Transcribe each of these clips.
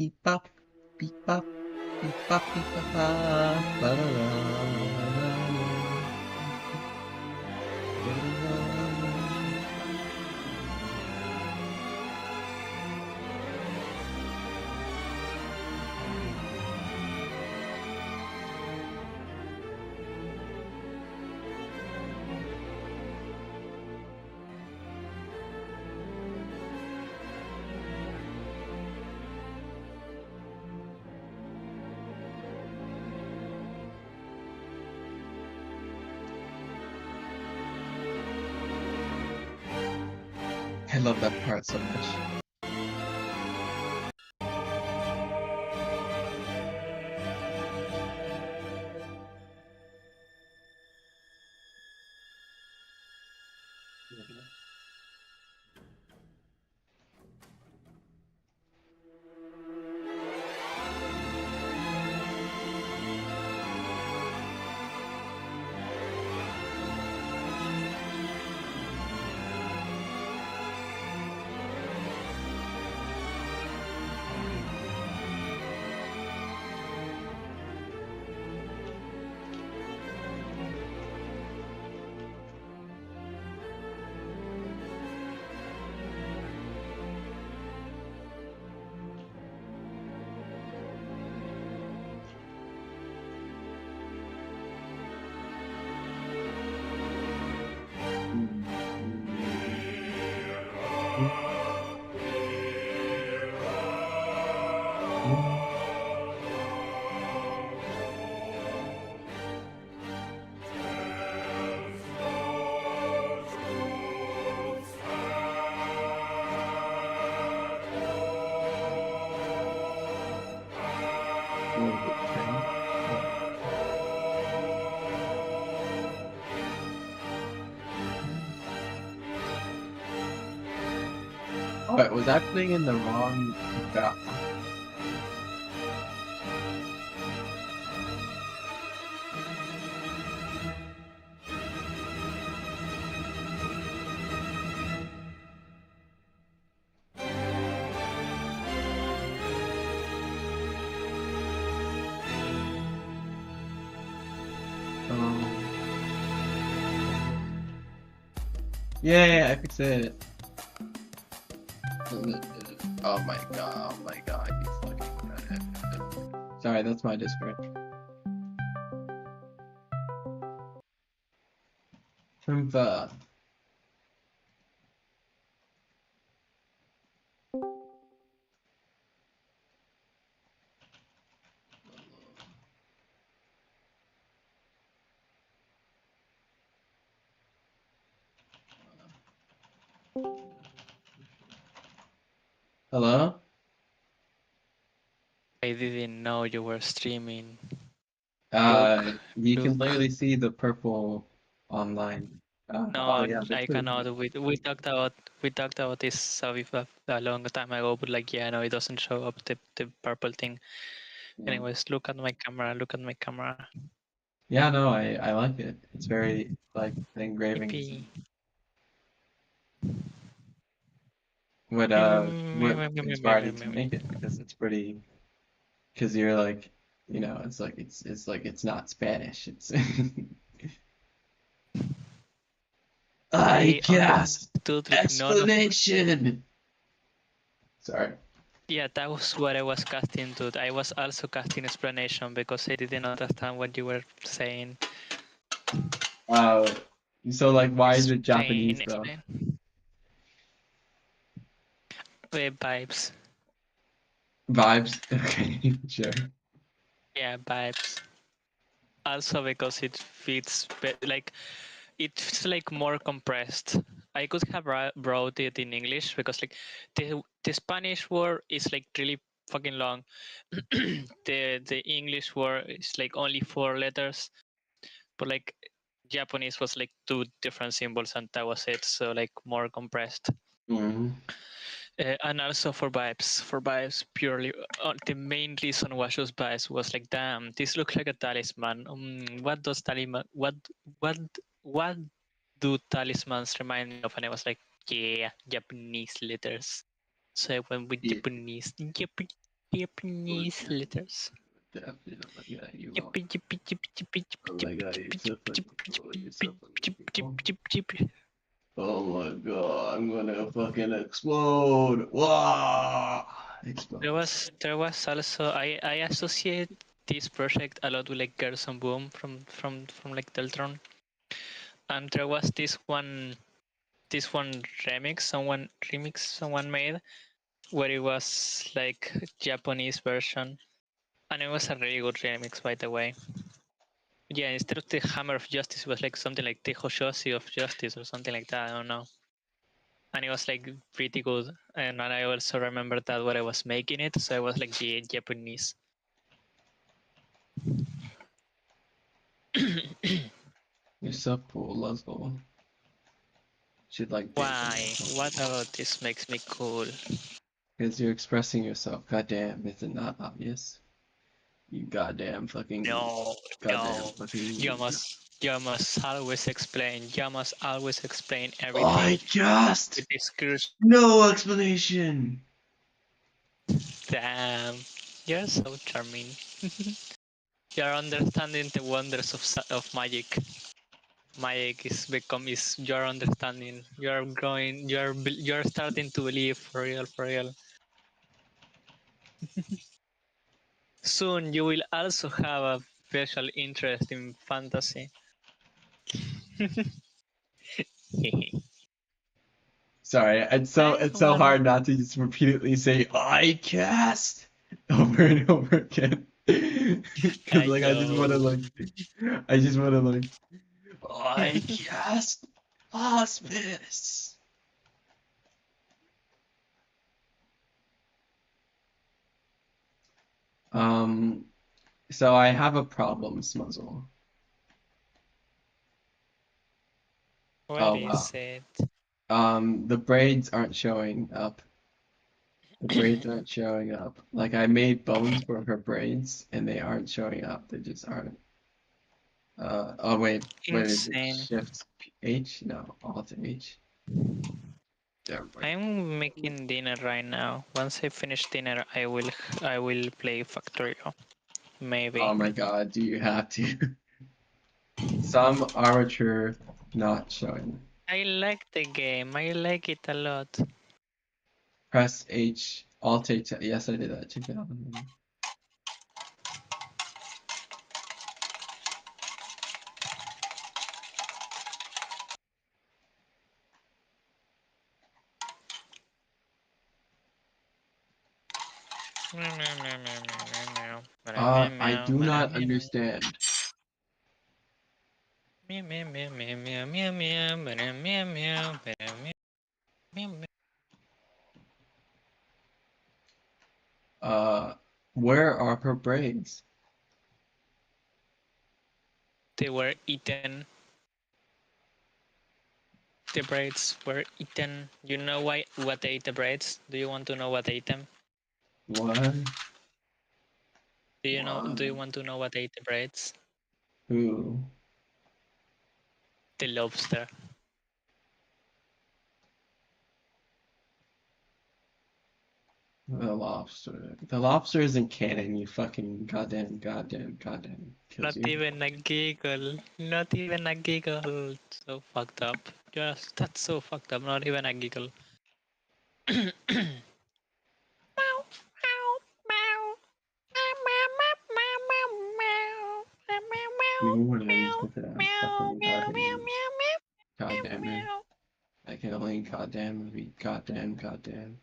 beep bop, beep bop, beep bop, beep bop, ba da da. I love that part so much. Oh, wait, was I putting in the wrong valve? Yeah, I fixed it. Oh my god, you fucking. Sorry, that's my Discord. From the. Hello? I didn't know you were streaming. You can Look. literally see the purple online. No, Yeah, that's I pretty cannot. cool. We talked about this a long time ago, but like yeah, no, it doesn't show up the purple thing. Yeah. Anyways, look at my camera. Look at my camera. Yeah, no, I like it. It's very like the engraving is Yippee. what inspired you to make it because it's pretty because you're like it's like it's like it's not Spanish. It's I I cast understood like none of. explanation. Sorry. Yeah, that was what I was casting, dude. I was also casting explanation because I didn't understand what you were saying. Uh, so like, why is it Explain, Japanese though? explain. Vibes. Vibes. Okay, sure. Yeah, vibes. Also because it fits like it's like more compressed. I could have wrote it in English because like the Spanish word is like really fucking long. The English word is like only 4 letters, but like Japanese was like 2 different symbols and that was it. So like more compressed. Mm. And also for vibes purely. The main reason was just vibes was like, damn, this looks like a talisman. What does talisman? What what do talismans remind me of? And I was like, yeah, Japanese letters. So I went with Yeah. Japanese. Japanese letters. Definitely, yeah, you are. Oh my god, you're so fucking cool. You're so fucking cool. Oh my god, I'm gonna fucking explode. Wow! Explode. There was also I associate this project a lot with like Girls on Boom from like Deltron, and there was this one remix someone made where it was like Japanese version, and it was a really good remix, by the way. Yeah, instead of the Hammer of Justice, it was like something like the Hoshoshi of Justice or something like that. I don't know. And it was like pretty good. And I also remember that when I was making it, so I was like Japanese. You're so cool, let's go. Should like dance on Why? myself. What about this makes me cool? Because you're expressing yourself. Goddamn, is it not obvious? You goddamn fucking. No, Goddamn no. You fucking. must, you must always explain. You must always explain everything I just. with this cruise. No explanation! Damn, you're so charming. You're understanding the wonders of magic. Magic is your understanding. You're growing. You're starting to believe for real, for real. Soon you will also have a special interest in fantasy. Sorry, I it's so want. hard not to just repeatedly say I cast over and over again. Cause I like know. I just wanna like I cast hospice. Um so I have a problem, Smuzzle. What Oh wow. is it? The braids aren't showing up. The braids aren't showing up. Like I made bones for her braids and they aren't showing up. They just aren't. Oh wait, is it Insane. Shift H? No, Alt H. There we I'm go. making dinner right now. Once I finish dinner, I will play Factorio. Oh Maybe. my God, do you have to? Some armature not showing. I like the game. I like it a lot. Press H, Alt H. Yes, I did that. Check it out. I do not understand. Uh, where are her braids? They were eaten. The braids were eaten. You know why? What ate the braids? Do you want to know what ate them? What? Do you know? What? Do you want to know what ate the braids? Who? The lobster. The lobster. The lobster isn't canon, you fucking goddamn kills Not you. even a giggle. Not even a giggle. So fucked up. Just that's so fucked up. Not even a giggle. Even when I use it, I'm fucking goddamn it. I can only goddamn be goddamn.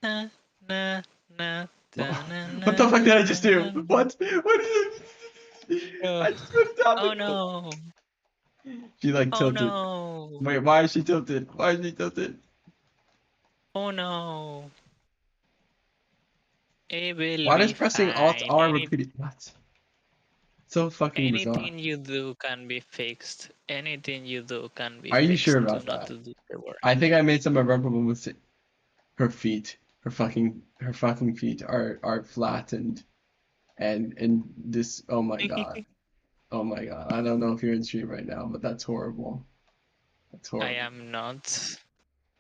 Na na na na na What the na fuck did I just do? na. What? What is it? Oh, I just moved down oh the. no! She like Oh tilted. no! Wait, why is she tilted? Why is she tilted? Oh no! It will Why does be pressing Alt fine. R repeat? What? So fucking bizarre. Anything you do can be fixed. Anything you do can be Are you sure fixed. Do about not that? do the work. I think I made some irreparable mistake. Her feet, her fucking feet are flattened, and this. Oh my god. Oh my god. I don't know if you're in stream right now, but that's horrible. That's I horrible. am not.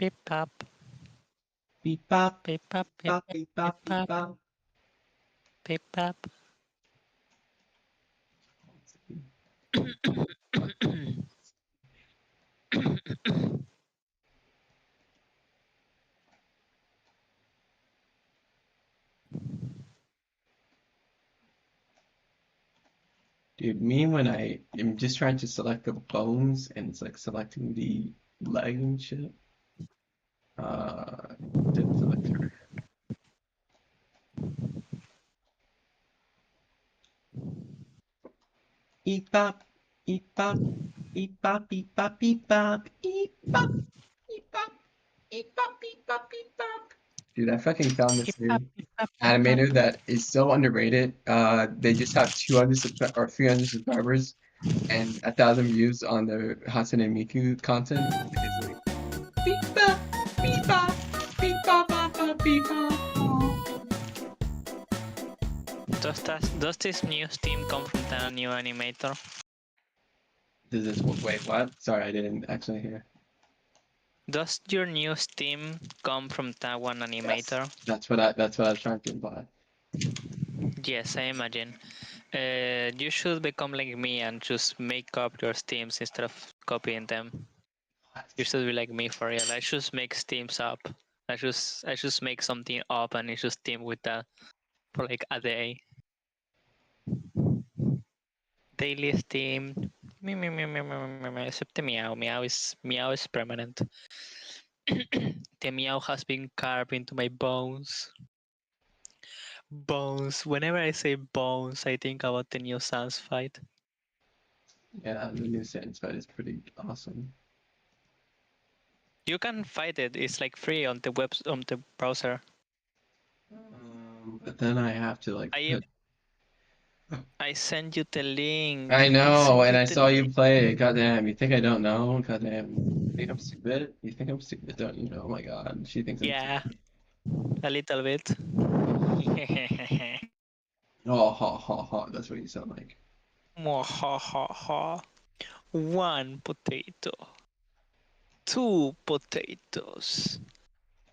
Beep pop. Beep bop, Beep pop. Beep bop, beep bop, beep pop. bop. Beep pop. Dude, me when I am just trying to select the bones and it's like selecting the leg and shit. Didn't select her. Eep bop, eep bop, eep bop, eep bop, eep bop, eep bop, eep bop, eep bop, eep bop, eep bop. Dude, I fucking found this Beep pop. new Beep pop. Beep pop. animator that is so underrated. They just have 200 or 300 subscribers and 1,000 views on their Hatsune Miku content. It's like beep bop, beep bop, beep bop, bop, bop, beep bop. Does this new Steam come from the new animator? Does this wait? What? Sorry, I didn't actually hear. Does your new Steam come from that one Yes, animator? that's what I was trying to imply. Yes, I imagine. You should become like me and just make up your Steams instead of copying them. You should be like me for real. I should make Steams up. I just make something up and it's just Steam with that for like a day. Daily Steam. Except the meow. Meow is permanent. The meow has been carved into my bones. Bones. Whenever I say bones, I think about the new Sans fight. Yeah, the new Sans fight is pretty awesome. You can fight it. It's like free on the browser. But then I have to like I put. I send you the link. I I know, send and you I the saw you link. play it. Goddamn, you think I don't know? Goddamn, you think I'm stupid? You think I'm stupid? Don't you know? Oh my God, she thinks I'm Yeah, stupid. a little bit. Oh, ha ha ha! That's what you sound like. Mwahaha. One potato. Two potatoes.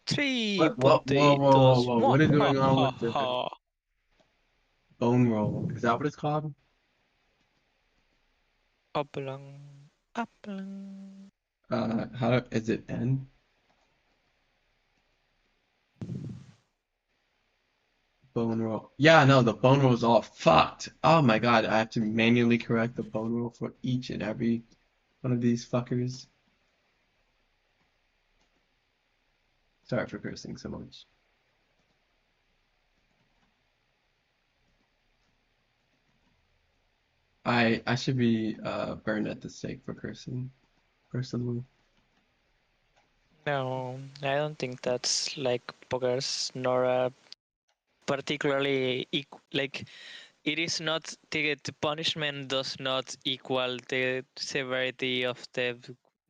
Three What? What? Whoa, whoa, whoa, potatoes. whoa! What is going on with the Mwahaha. bone roll? Is that what it's called? Oblong. Oblong. How is it N? Bone roll. Yeah, no, the bone roll is all fucked. Oh my God, I have to manually correct the bone roll for each and every one of these fuckers. Sorry for cursing so much. I should be burned at the stake for cursing, personally. No, I don't think that's like poggers nor particularly like it is not the punishment does not equal the severity of the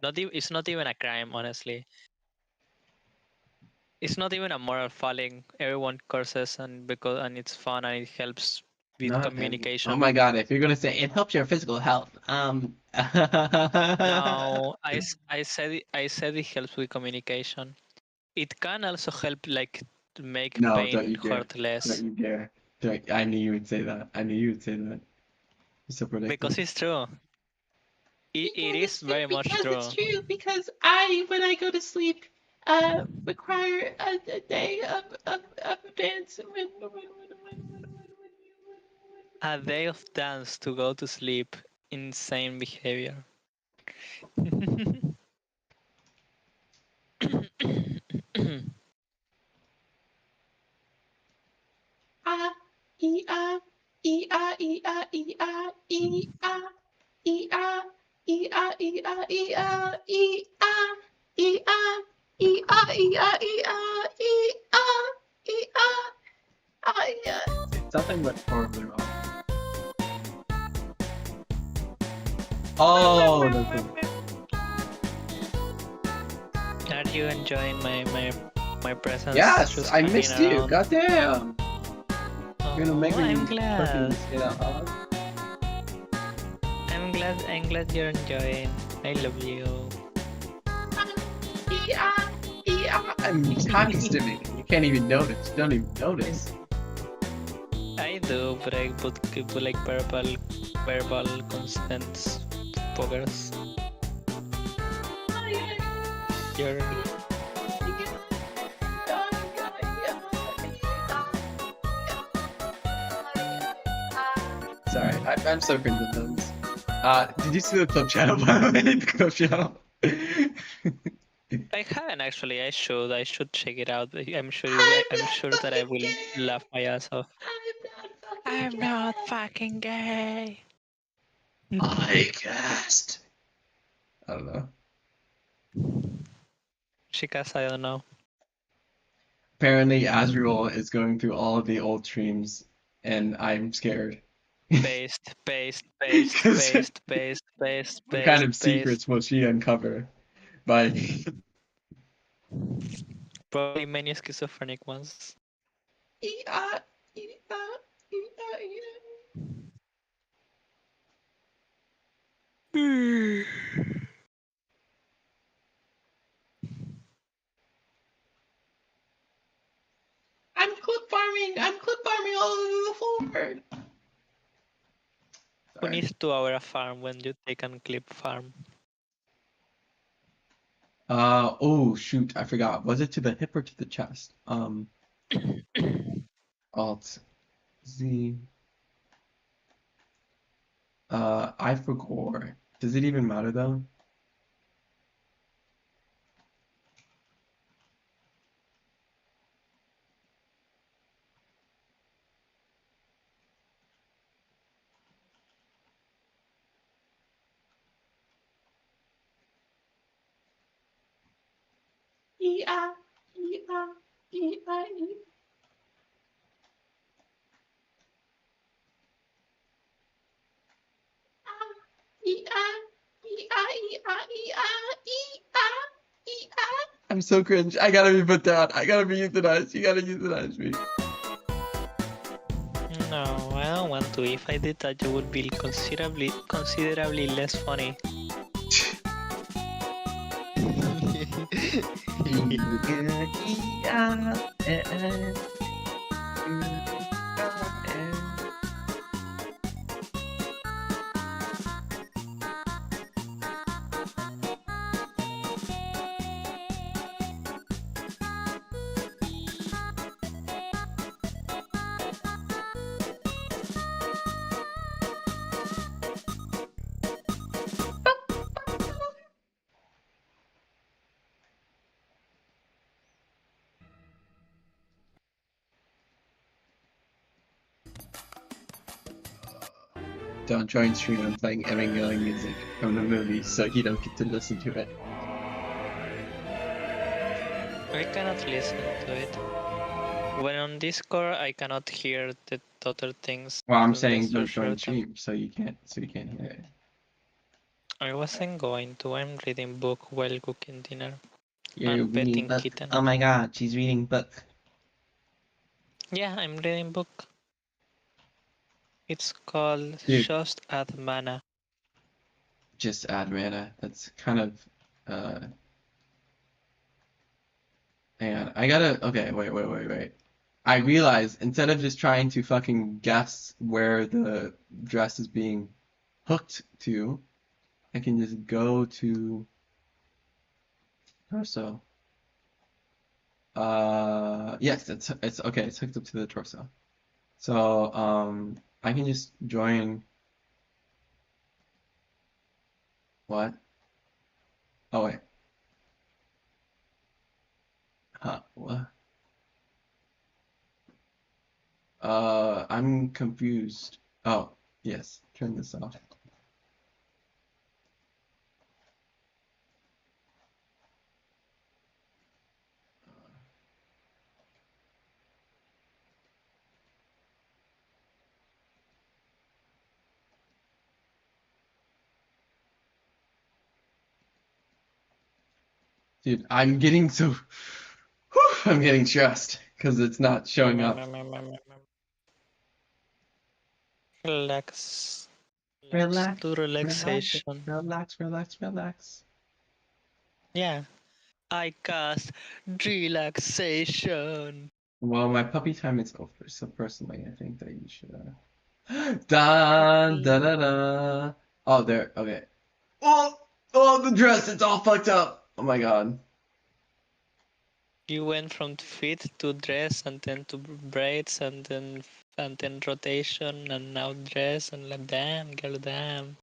it's not even a crime, honestly. It's not even a moral failing. Everyone curses and it's fun and it helps with Not any. Oh communication. my God, if you're gonna say it helps your physical health, No, I said it helps with communication. It can also help like to make no, don't pain you dare. hurt Don't less you dare. I knew you would say that. I knew you would say that. You're so because predictable. it's true. It Because is very much it's true. true. Because when I go to sleep, require a day of dance. A day of dance to go to sleep. Insane behavior. Ah, e ah, e ah, e ah, e ah, e ah, e ah, e ah, e ah, e ah, e ah, e ah, e ah, e ah, e ah, e ah, e ah, yeah. Something went horribly wrong. Oh, that's a... Are you enjoying my presence? Yes, Just I hanging missed you. around? Goddamn. You're gonna make me I'm fucking glad. say that hard. I'm glad you're enjoying. I love you. Yeah, I'm time stimming. You can't even notice. You don't even notice. I do, but I put like verbal consents poggers. You're Sorry, I'm so cringe with those. Did you see the club channel? The club channel. I haven't actually. I should check it out. I'm sure that I will laugh my ass off. I'm not fucking gay. I cast. I don't know. Chicas, I don't know. Apparently, Azrael is going through all of the old streams, and I'm scared. Paste. What kind of secrets will she uncover? By Probably many schizophrenic ones. I'm clip farming. I'm clip farming all over the floor. Who needs to hour a farm when you take and clip farm? Oh shoot, I forgot. Was it to the hip or to the chest? Alt Z. I forgot. Does it even matter though? I'm so cringe. I gotta be put down. I gotta be euthanized. You gotta euthanize me. No, I don't want to. If I did that, you would be considerably less funny. Don't join stream. I'm playing Evangelion music from the movie, so you don't get to listen to it. I cannot listen to it. When on Discord, I cannot hear the other things. Well, I'm unless saying you don't share join them. stream, so you can't hear it. I wasn't going to. I'm reading book while cooking dinner. You're And reading petting book. kitten. Oh my god, she's reading book. Yeah, I'm reading book. It's called Dude. Just Add Mana. Just add mana. That's kind of hang on. I gotta okay, wait. I realize instead of just trying to fucking guess where the dress is being hooked to, I can just go to torso. Yes, it's okay, it's hooked up to the torso. So I can just join what? Oh wait. Huh, what? I'm confused. Oh, yes, turn this off. Dude, I'm getting so I'm getting stressed because it's not showing up. Relax. Relax. Do relaxation. Relax. Yeah. I cast relaxation. Well, my puppy time is over, so personally, I think that you should. Da da da da. Oh, there. Okay. Oh, oh, the dress. It's all fucked up. Oh my god. You went from feet to dress, and then to braids, and then rotation, and now dress, and like damn, girl, damn.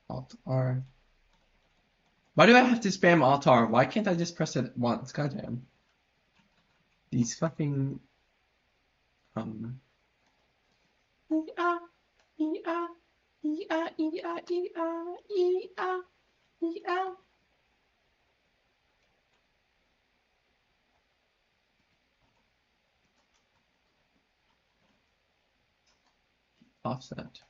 Alt R. Why do I have to spam Alt R? Why can't I just press it once? Goddamn. These fucking um. Offset.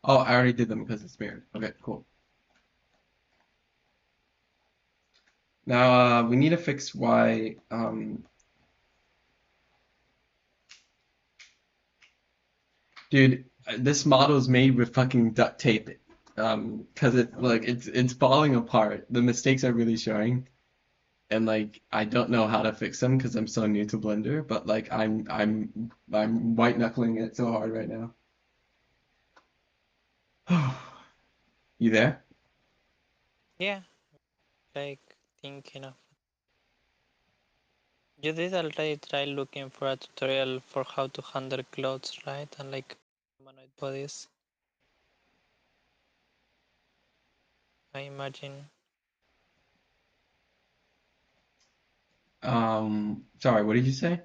Oh, I already did them because it's mirrored. Okay, cool. Now we need to fix why dude, this model is made with fucking duct tape. Cause it's falling apart. The mistakes are really showing. And like I don't know how to fix them because I'm so new to Blender, but like I'm white knuckling it so hard right now. You there? Yeah, like thinking of. You did already try looking for a tutorial for how to handle clothes, right? And like humanoid bodies, I imagine. Sorry, what did you say?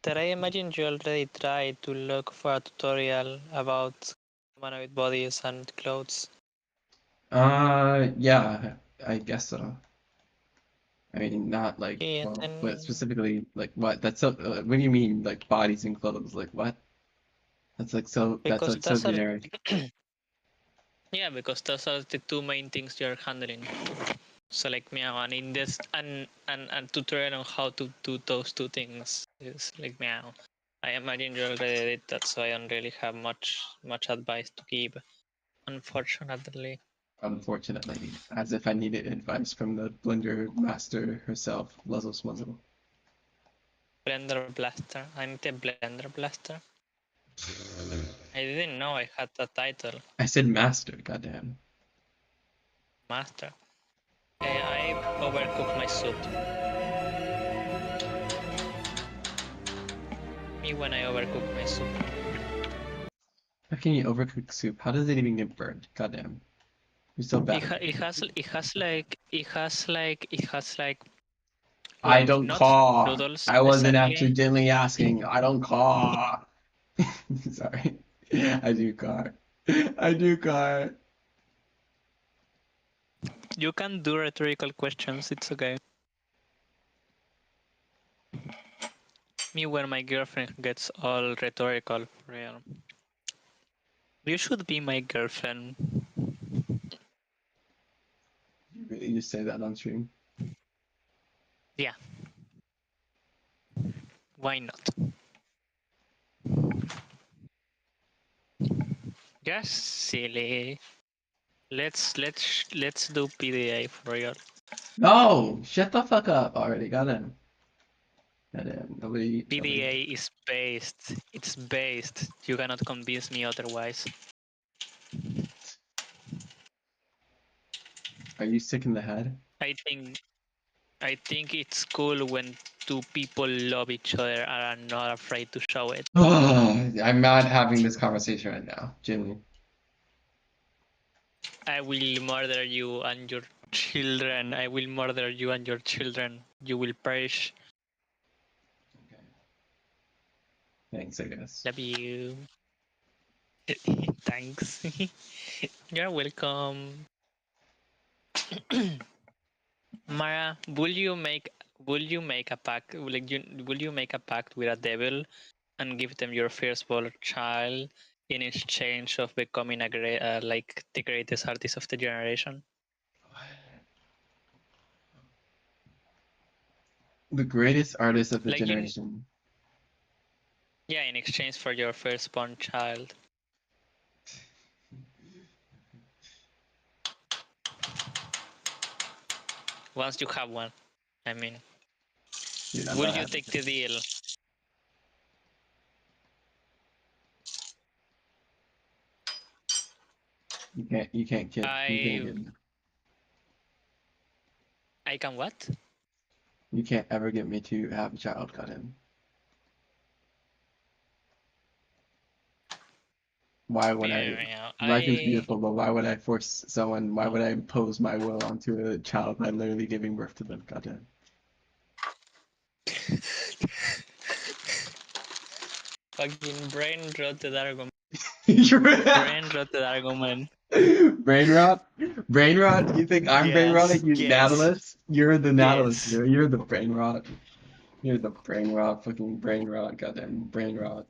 That I imagine you already tried to look for a tutorial about humanoid bodies and clothes. Yeah, I guess so. I mean, not like, Okay, and well, but then specifically, like, what? That's so, what do you mean, like, bodies and clothes? Like, what? That's because like so those are generic. yeah, because those are the two main things you're handling. So like meow, and in this and tutorial on how to do those two things is like meow. I imagine you already did that, so I don't really have much advice to give, unfortunately. Unfortunately, as if I needed advice from the Blender master herself, Luzzle Smuzzle. Blender Blaster. I need a Blender Blaster. I didn't know I had that title. I said master, goddamn. Master. I overcooked my soup. Me when I overcook my soup. How can you overcook soup? How does it even get burned? Goddamn. You're so bad. It has like I like don't not caw. noodles I wasn't exactly. accidentally asking. I don't caw. Sorry. I do caw. I do caw. You can do rhetorical questions, it's okay. Me when my girlfriend gets all rhetorical for real. You should be my girlfriend. You really just say that on stream? Yeah, why not? Just silly. Let's do PDA for real. No! Shut the fuck up already. Goddamn. Goddamn. Nobody. PDA is based. It's based. You cannot convince me otherwise. Are you sick in the head? I think I think it's cool when two people love each other and are not afraid to show it. I'm not having this conversation right now. Genuinely. I will murder you and your children. I will murder you and your children. You will perish. Okay. Thanks, I guess. Love you. Thanks. You're welcome. Mara, will you make a pact will you make a pact with a devil and give them your firstborn child in exchange of becoming a great like the greatest artist of the generation? The greatest artist of the Like you, generation. yeah, in exchange for your firstborn child. Once you have one, I mean, Dude, I'm will not you having take it. the deal? You can't I get me. I can what? You can't ever get me to have a child, goddamn. Why would I? Life is I beautiful, but why would I force someone? Why would I impose my will onto a child by literally giving birth to them? Goddamn. fucking brain rotted argument. Brain Brain rotted argument. rot? Brain rot? You think I'm brain Yes, rotting? You yes, Nautilus? You're the Nautilus. yes. You're the brain rot. You're the brain rot. Fucking brain rot. Goddamn brain rot.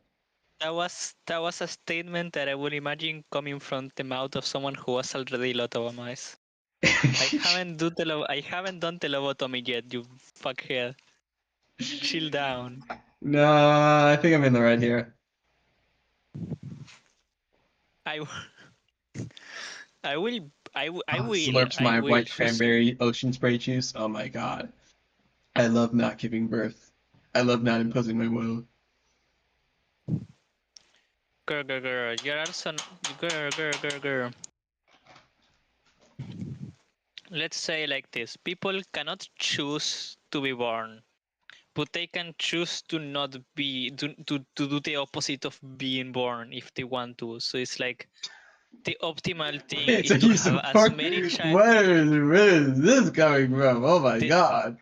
That was a statement that I would imagine coming from the mouth of someone who was already lobotomized. I haven't done the lobotomy yet, you fuckhead. Chill down. No, I think I'm in the right here. I, I will, Slurps I my will white choose you. cranberry ocean spray juice. Oh my god. I love not giving birth. I love not imposing my will. Girl. You're also girl. Let's say like this: people cannot choose to be born, but they can choose to not be to do the opposite of being born if they want to. So it's like the optimal thing Wait, so is to you have as support? many child. Where is this coming from? Oh my The, god.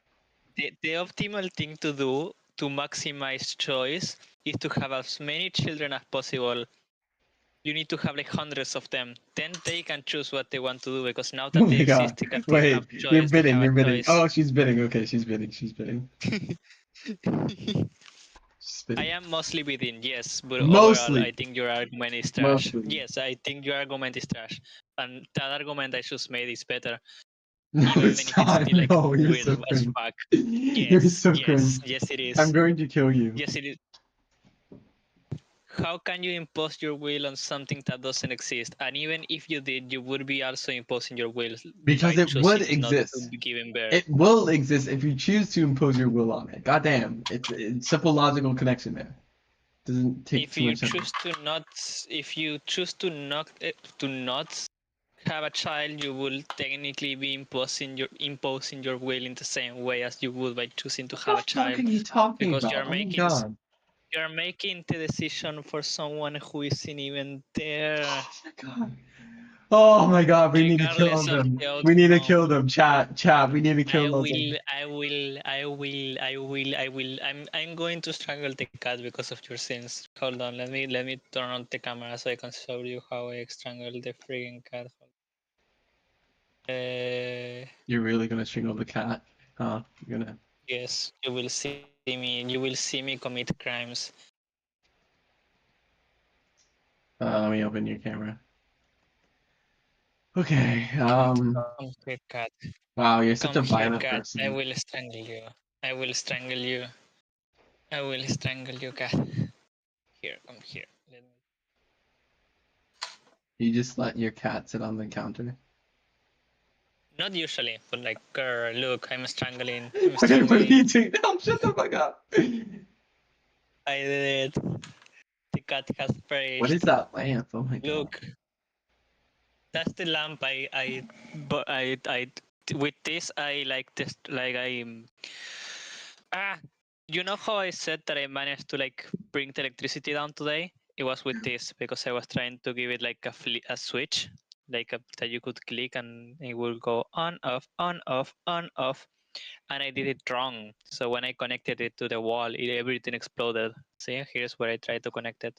the optimal thing to do to maximize choice is to have as many children as possible. You need to have like hundreds of them. Then they can choose what they want to do because now Oh that they my exist, god. they can still have Wait, you're choice. They bidding, have a you're bidding. choice. Oh, she's bidding. Okay, she's bidding, she's bidding. She's I bidding. am mostly within, yes, but overall, I Mostly. think your argument is trash. Mostly. Yes, I think your argument is trash, and that argument I just made is better, No, even if it's it's still not. like No, you're weird so as cringe. fuck. You're so cringe. Yes, it I'm is. going to kill you. Yes, it is. How can you impose your will on something that doesn't exist? And even if you did, you would be also imposing your will Because by it would choosing not to exist. be given birth. It will exist if you choose to impose your will on it. Goddamn. It's simple logical connection there. Doesn't take If too you much time. choose to not, if you choose to not have a child, you will technically be imposing your will in the same way as you would by choosing to What the have a fuck are child, you talking because about? Oh my god. you're making the decision for someone who isn't even there, Oh my god. Oh my god, we need to kill regardless of them. the We need to kill outcome. them. Chat, we need to kill them. I'm going to strangle the cat because of your sins. Hold on, let me turn on the camera so I can show you how I strangle the freaking cat. You're really gonna strangle the cat? Huh? You're gonna. Yes, you will see me. You will see me commit crimes. Let me open your camera. Okay. Come here, cat. Wow, you're such Come a here, violent cat. I person. will strangle you. I will strangle you. I will strangle you, cat. Here, come here. Let me. You just let your cat sit on the counter. Not usually, but like, girl, look, I'm strangling. I'm What are strangling. you doing? No, shut the fuck up. I did it. The cat has What perished. is that lamp? Oh my god. Look, that's the lamp but with this I like this like I ah you know how I said that I managed to like bring the electricity down today? It was with this because I was trying to give it like a switch, like that you could click and it will go on off on off on off, and I did it wrong. So when I connected it to the wall, everything exploded. See, here's where I tried to connect it.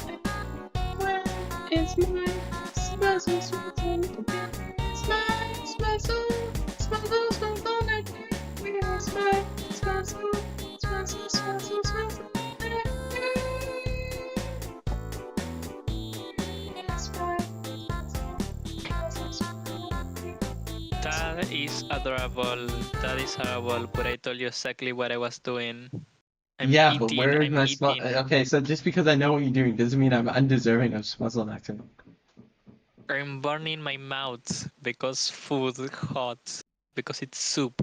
That is adorable. That is adorable. But I told you exactly what I was doing. I'm Yeah, but eating. where is I'm my smell? eating. Okay, so just because I know what you're doing doesn't mean I'm undeserving of smuzzle acting. I'm burning my mouth because food hot. Because it's soup.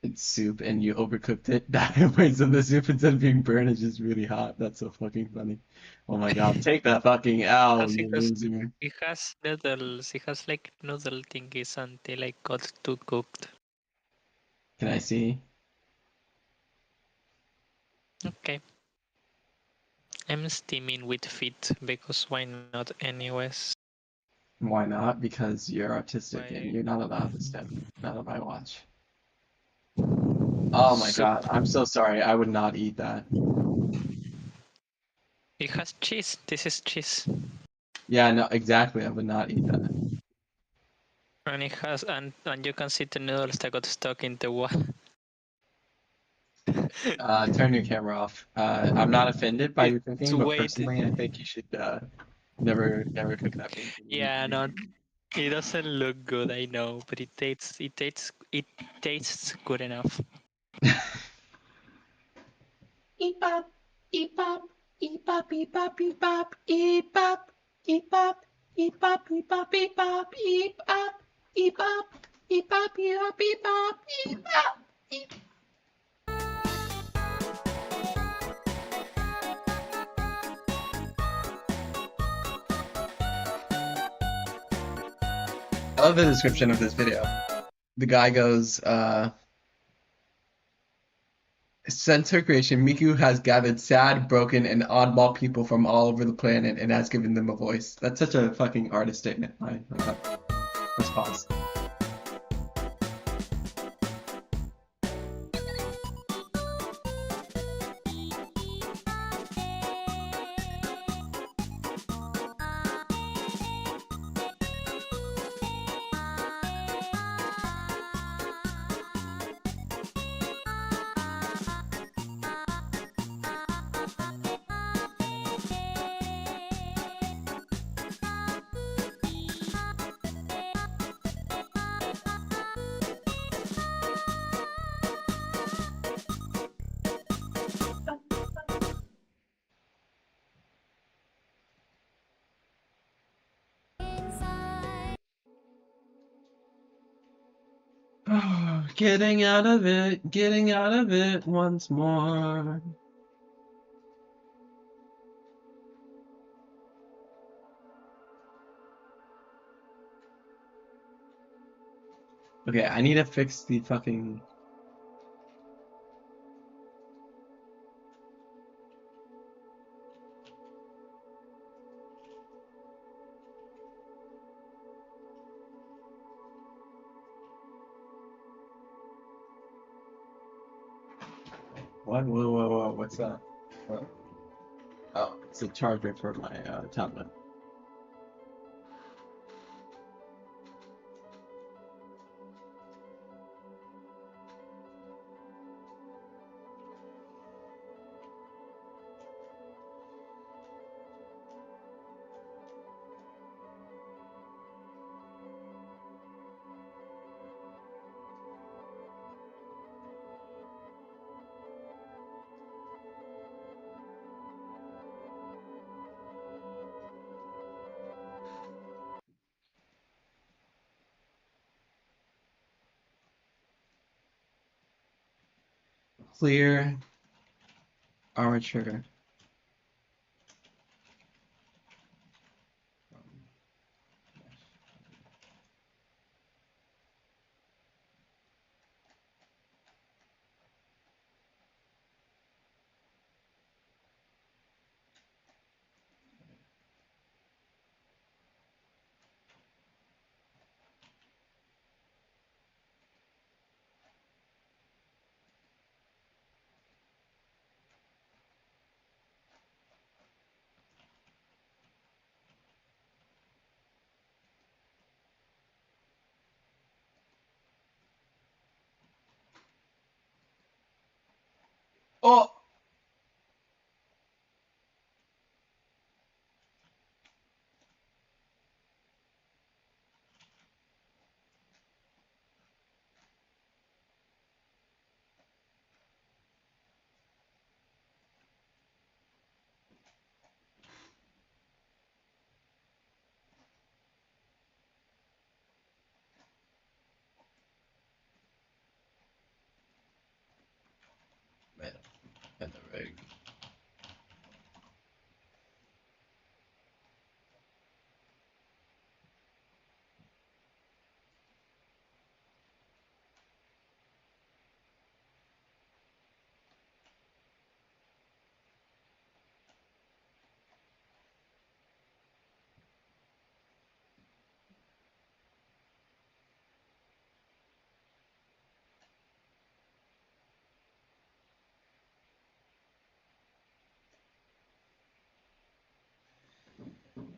It's soup and you overcooked it. Wait, so the soup instead of being burned is just really hot. That's so fucking funny. Oh my god, take that fucking L, As you loser. it has noodles. It has like noodle thingies until I got too cooked. Can I see? Okay. I'm steaming with feet because why not anyways? Why not? Because you're autistic and Why you're not allowed to step. Not on my watch. Oh my soup. god, I'm so sorry. I would not eat that. It has cheese. This is cheese. Yeah, no, exactly. I would not eat that. And it has and you can see the noodles that got stuck in the wall. Turn your camera off. I'm not offended by your It's cooking, but waiting. personally, I think you should never cook that food. Yeah, no, it doesn't look good, I know, but it tastes good enough. Eep bop, eep bop, eep bop, eep bop, eep bop, eep bop, eep bop, eep bop, eep bop, eep bop, eep bop, eep bop, eep bop, eep bop, eep bop, eep bop, eep. I love the description of this video. The guy goes, since her creation, Miku has gathered sad, broken, and oddball people from all over the planet and has given them a voice. That's such a fucking artist statement. Let's pause. Getting out of it once more. Okay, I need to fix the fucking. What? Whoa, what's that? What? Oh, it's a charger for my tablet. Clear armature. Oh! Man, and the rig.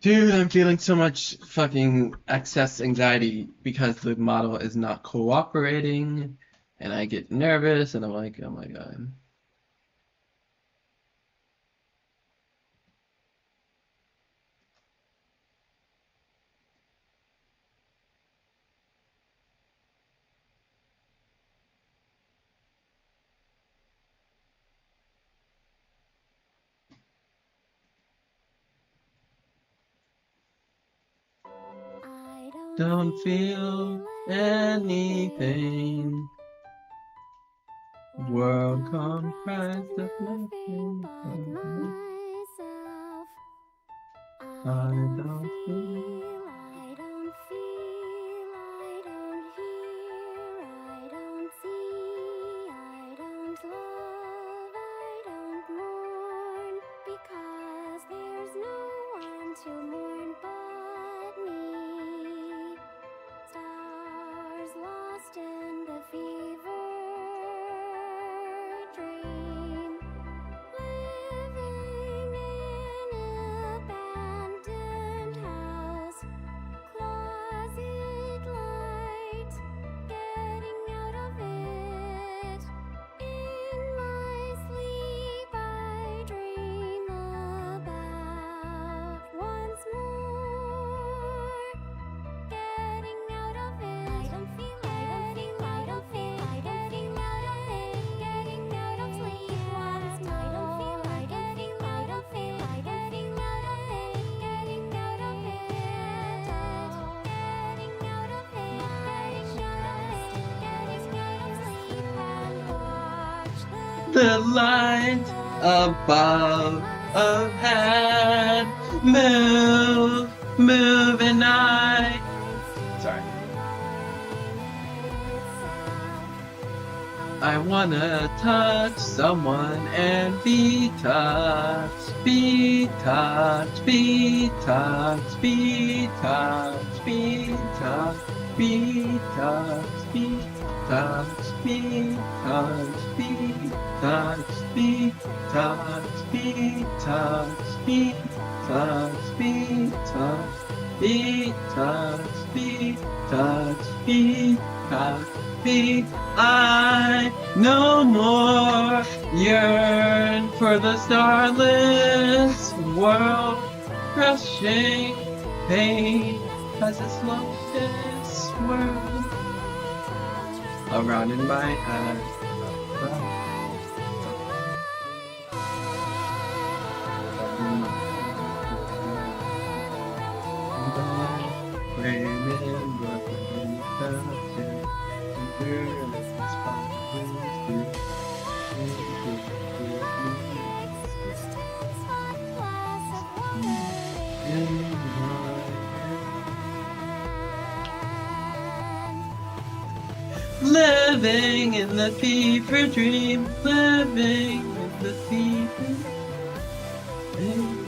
Dude, I'm feeling so much fucking excess anxiety because the model is not cooperating, and I get nervous, and I'm like, oh my god. Don't feel anything. World comprised of nothing but myself. I don't feel, I don't feel, I don't hear, I don't see, I don't love, I don't mourn, because there's no one to mourn but me. Stars lost in the fever dream, living in an abandoned house, closet light, getting out of it. In my sleep I dream about once more getting out of it. I don't feel, I don't feel, I don't feel, getting out of it, getting out of sleep once more. I don't feel, I don't feel, I don't feel, I getting out of it, getting out of it, getting out of it, getting out of sleep and watch the light above ahead move, move, and sorry. I wanna touch someone and be touched, be touched, be touched, be touched, be touched, be touched, be touched, be touched, be touched, be touched, be touched, be touched, be touched, be touched, be touched, be touched, be. I no more yearn for the starless world, crushing pain as its longest swirl around in my head. Living in the fever dream, living in the fever dream.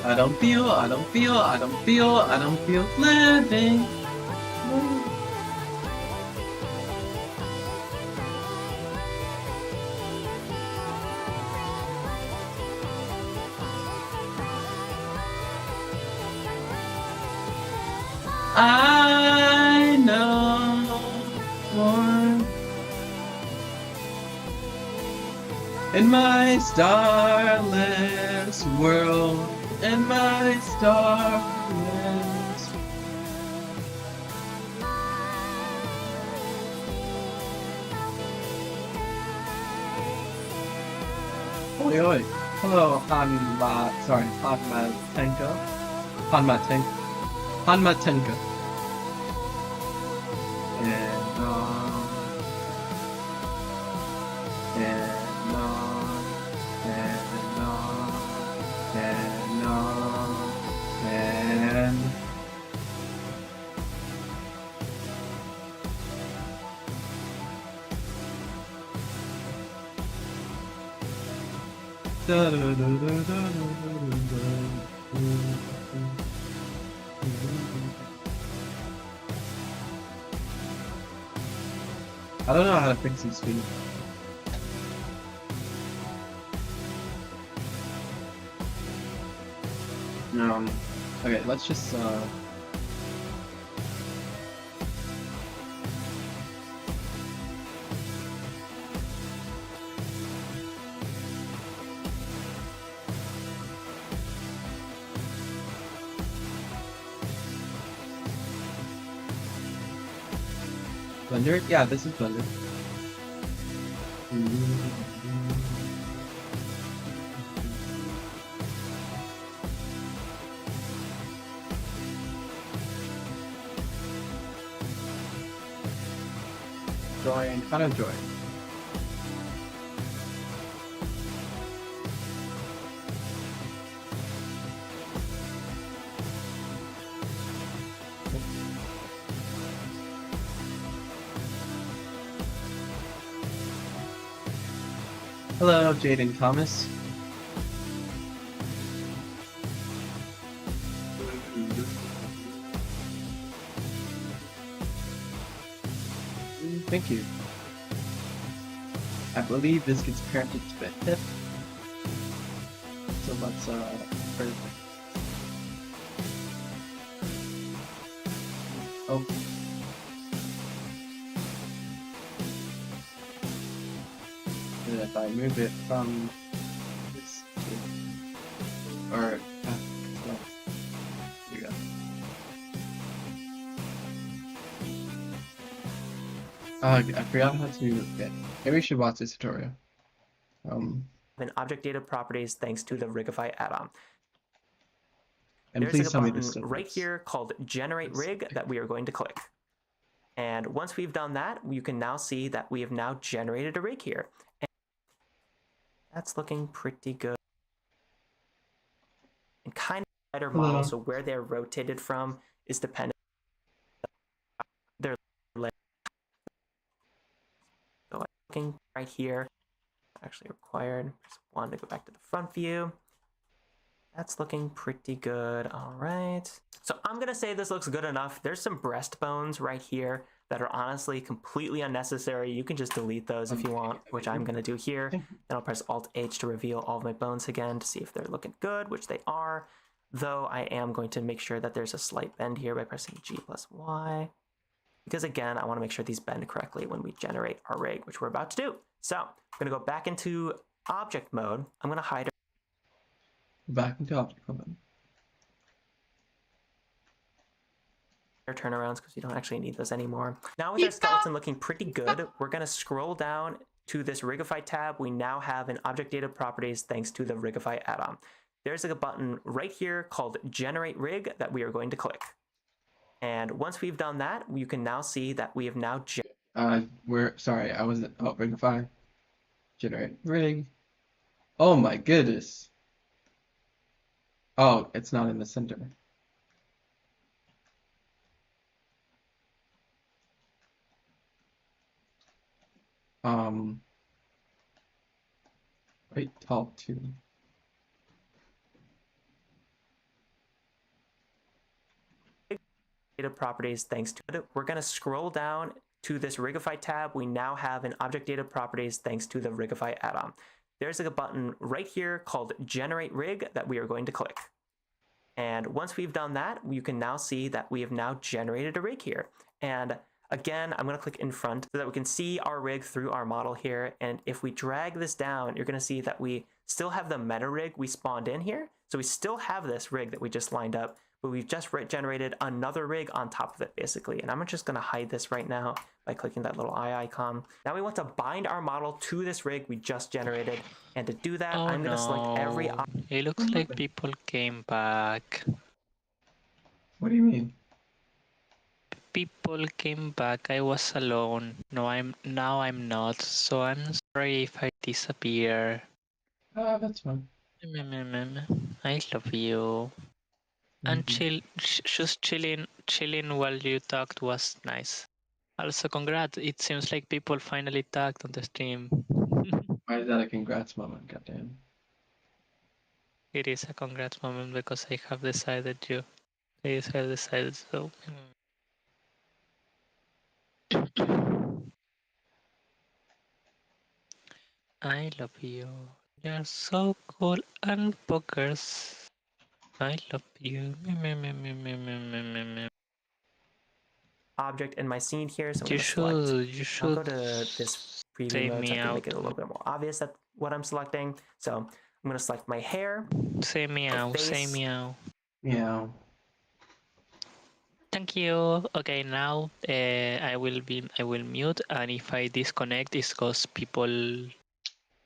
I don't feel living. I know more in my starless world, in my starless. Oi, oi. Hello, Hanma Tenka. Hanma Tenka. Hanma Tenka. And and and I don't know how to fix these feet. Okay, let's just Blender? Yeah, this is Blender. Join, how to join? Hello, Jaden Thomas. Thank you. I believe this gets parented to a hip. So let's perfect. Oh. And if I move it from this to, or well, here you go. I forgot how to get. Maybe we should watch this tutorial. And object data properties thanks to the Rigify add-on. And There's please a tell me button this still right works. here called Generate Rig that we are going to click. And once we've done that, you can now see that we have now generated a rig here. And that's looking pretty good. And kind of better model, so where they're rotated from is dependent on their leg. So looking right here, actually required. Just wanted to go back to the front view. That's looking pretty good. All right. So I'm gonna say this looks good enough. There's some breastbones right here that are honestly completely unnecessary. You can just delete those if you want, which I'm gonna do here. Then I'll press Alt-H to reveal all of my bones again to see if they're looking good, which they are. Though I am going to make sure that there's a slight bend here by pressing G+Y. Because again, I wanna make sure these bend correctly when we generate our rig, which we're about to do. So I'm gonna go back into object mode. I'm gonna hide Back into object mode. turnarounds because we don't actually need those anymore. Now with our skeleton looking pretty good, we're going to scroll down to this Rigify tab. We now have an object data properties thanks to the Rigify add-on. There's a button right here called Generate Rig that we are going to click. And once we've done that, you can now see that we have now sorry, I wasn't Rigify. Generate rig. Oh my goodness. Oh, it's not in the center. Wait, talk to. data properties thanks to it. We're going to scroll down to this Rigify tab. We now have an object data properties thanks to the Rigify add-on. There's a button right here called Generate Rig that we are going to click. And once we've done that, you can now see that we have now generated a rig here. And again, I'm going to click in front so that we can see our rig through our model here. And if we drag this down, you're going to see that we still have the meta rig we spawned in here. So we still have this rig that we just lined up, but we've just generated another rig on top of it, basically. And I'm just going to hide this right now by clicking that little eye icon. Now we want to bind our model to this rig we just generated. And to do that, I'm going to select every... It looks like people came back. What do you mean? People came back. I was alone. Now I'm not. So I'm sorry if I disappear. Ah, that's fine. I love you. And just chilling while you talked was nice. Also, congrats. It seems like people finally tagged on the stream. Why is that a congrats moment? Goddamn. It is a congrats moment because I have decided you. I have decided so. I love you. You're so cool and bookers. I love you. object in my scene here. So I'm You going to select. you I'll should go to this preview say mode so I me can make out. it a little bit more obvious that what I'm selecting. So I'm going to select my hair. Say meow. face. Say meow. Meow. Thank you. Okay, now I will mute, and if I disconnect, it's cause people.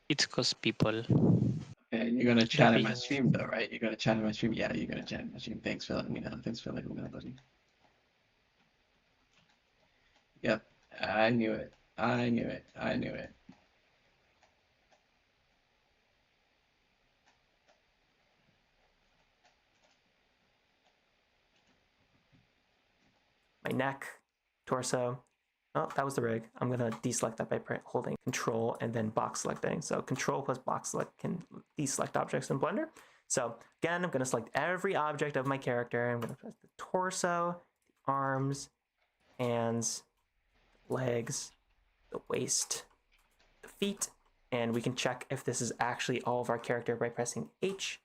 It's cause people. Okay, you're gonna chat Love in my you. stream though, right? You're gonna chat in my stream? Yeah, you're gonna chat in my stream. Thanks for letting me know. Thanks for letting me know, buddy. Yep, I knew it. I knew it. I knew it. My neck, torso. Oh, that was the rig. I'm going to deselect that by holding Control and then box selecting. So Control plus box select can deselect objects in Blender. So again, I'm going to select every object of my character. I'm going to press the torso, the arms, hands, legs, the waist, the feet, and we can check if this is actually all of our character by pressing H.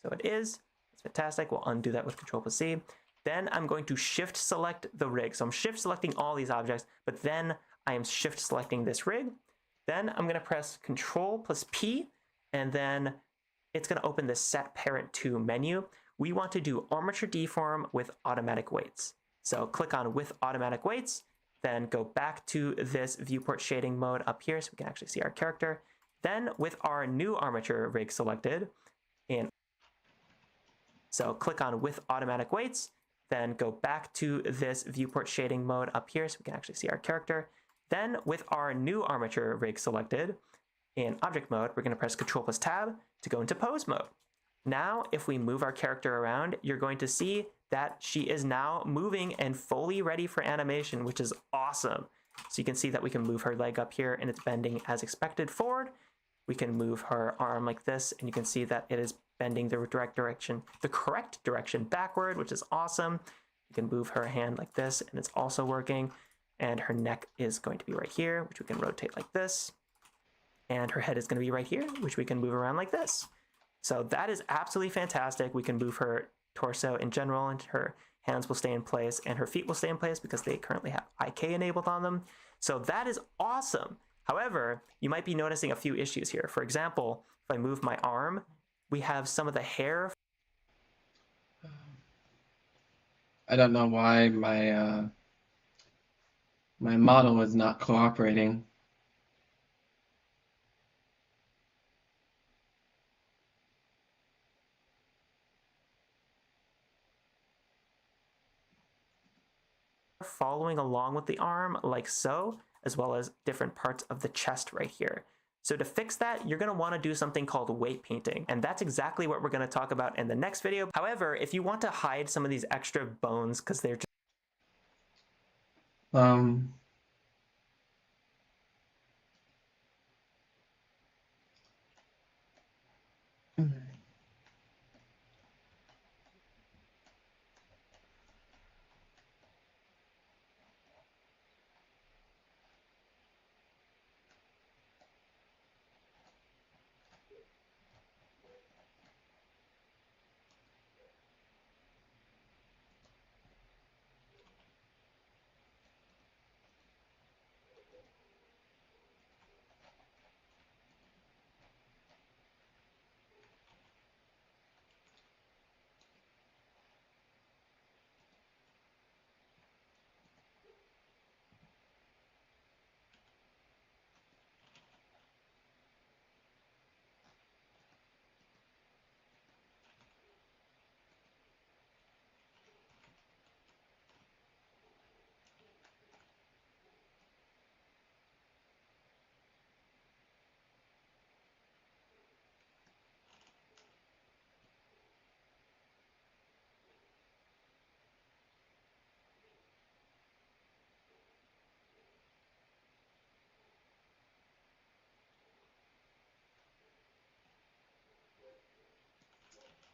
So it is. It's fantastic. We'll undo that with Control plus C. Then I'm going to shift select the rig. So I'm shift selecting all these objects, but then I am shift selecting this rig. Then I'm going to press Control plus P, and then it's going to open the Set Parent To menu. We want to do armature deform with automatic weights. So click on with automatic weights, then go back to this viewport shading mode up here so we can actually see our character. Then with our new armature rig selected, so click on with automatic weights, then go back to this viewport shading mode up here so we can actually see our character. Then with our new armature rig selected in object mode, we're going to press Control plus Tab to go into pose mode. Now, if we move our character around, you're going to see that she is now moving and fully ready for animation, which is awesome. So you can see that we can move her leg up here and it's bending as expected forward. We can move her arm like this and you can see that it is bending the correct direction backward, which is awesome. You can move her hand like this and it's also working. And her neck is going to be right here, which we can rotate like this. And her head is going to be right here, which we can move around like this. So that is absolutely fantastic. We can move her torso in general and her hands will stay in place and her feet will stay in place because they currently have IK enabled on them. So that is awesome. However, you might be noticing a few issues here. For example, if I move my arm, we have some of the hair. I don't know why my my model is not cooperating. Following along with the arm like so, as well as different parts of the chest right here. So to fix that, you're going to want to do something called weight painting, and that's exactly what we're going to talk about in the next video. However, if you want to hide some of these extra bones because they're just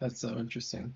That's so interesting.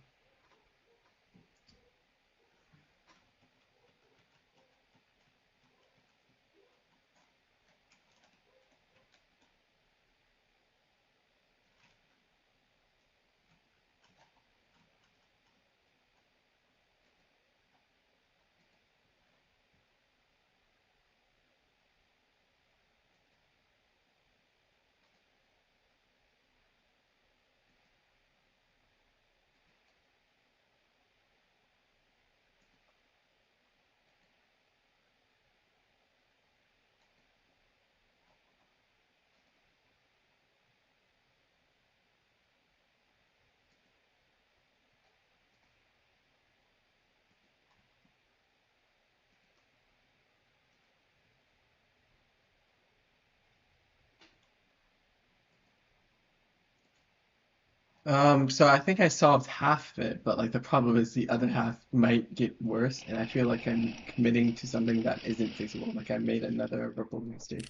So I think I solved half of it, but like the problem is the other half might get worse, and I feel like I'm committing to something that isn't fixable. Like I made another irreparable mistake.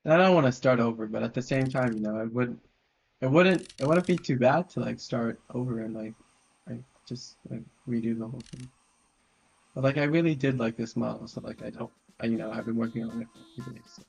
And I don't want to start over, but at the same time, you know, it wouldn't be too bad to like start over and like just like redo the whole thing. But like I really did like this model, so like you know, I've been working on it for a few days. So.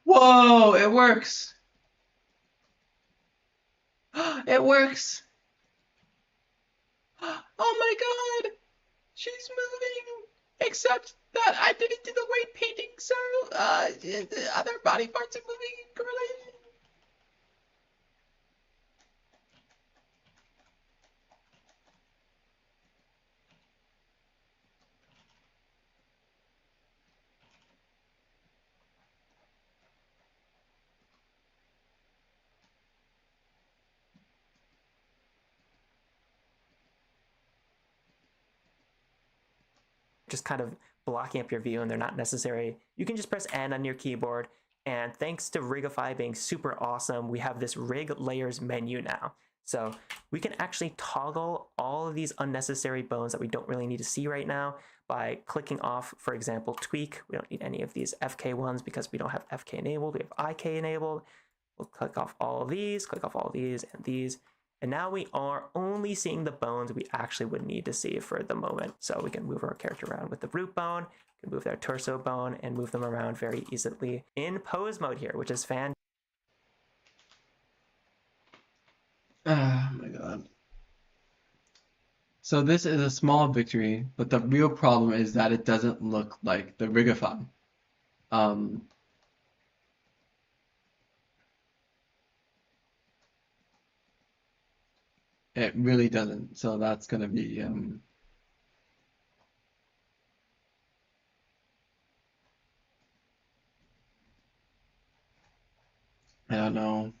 Whoa, it works. It works. Oh my god. She's moving. Except that I didn't do the weight painting, so the other body parts are moving incorrectly. Just kind of blocking up your view and they're not necessary, you can just press N on your keyboard. And thanks to Rigify being super awesome, we have this Rig Layers menu now. So we can actually toggle all of these unnecessary bones that we don't really need to see right now by clicking off, for example, tweak. We don't need any of these FK ones because we don't have FK enabled. We have IK enabled. We'll click off all of these, click off all these and these. And now we are only seeing the bones we actually would need to see for the moment. So we can move our character around with the root bone, we can move their torso bone and move them around very easily in pose mode here, which is fantastic. Oh my god. So this is a small victory, but the real problem is that it doesn't look like the Rigify. It really doesn't. So that's gonna be I don't know.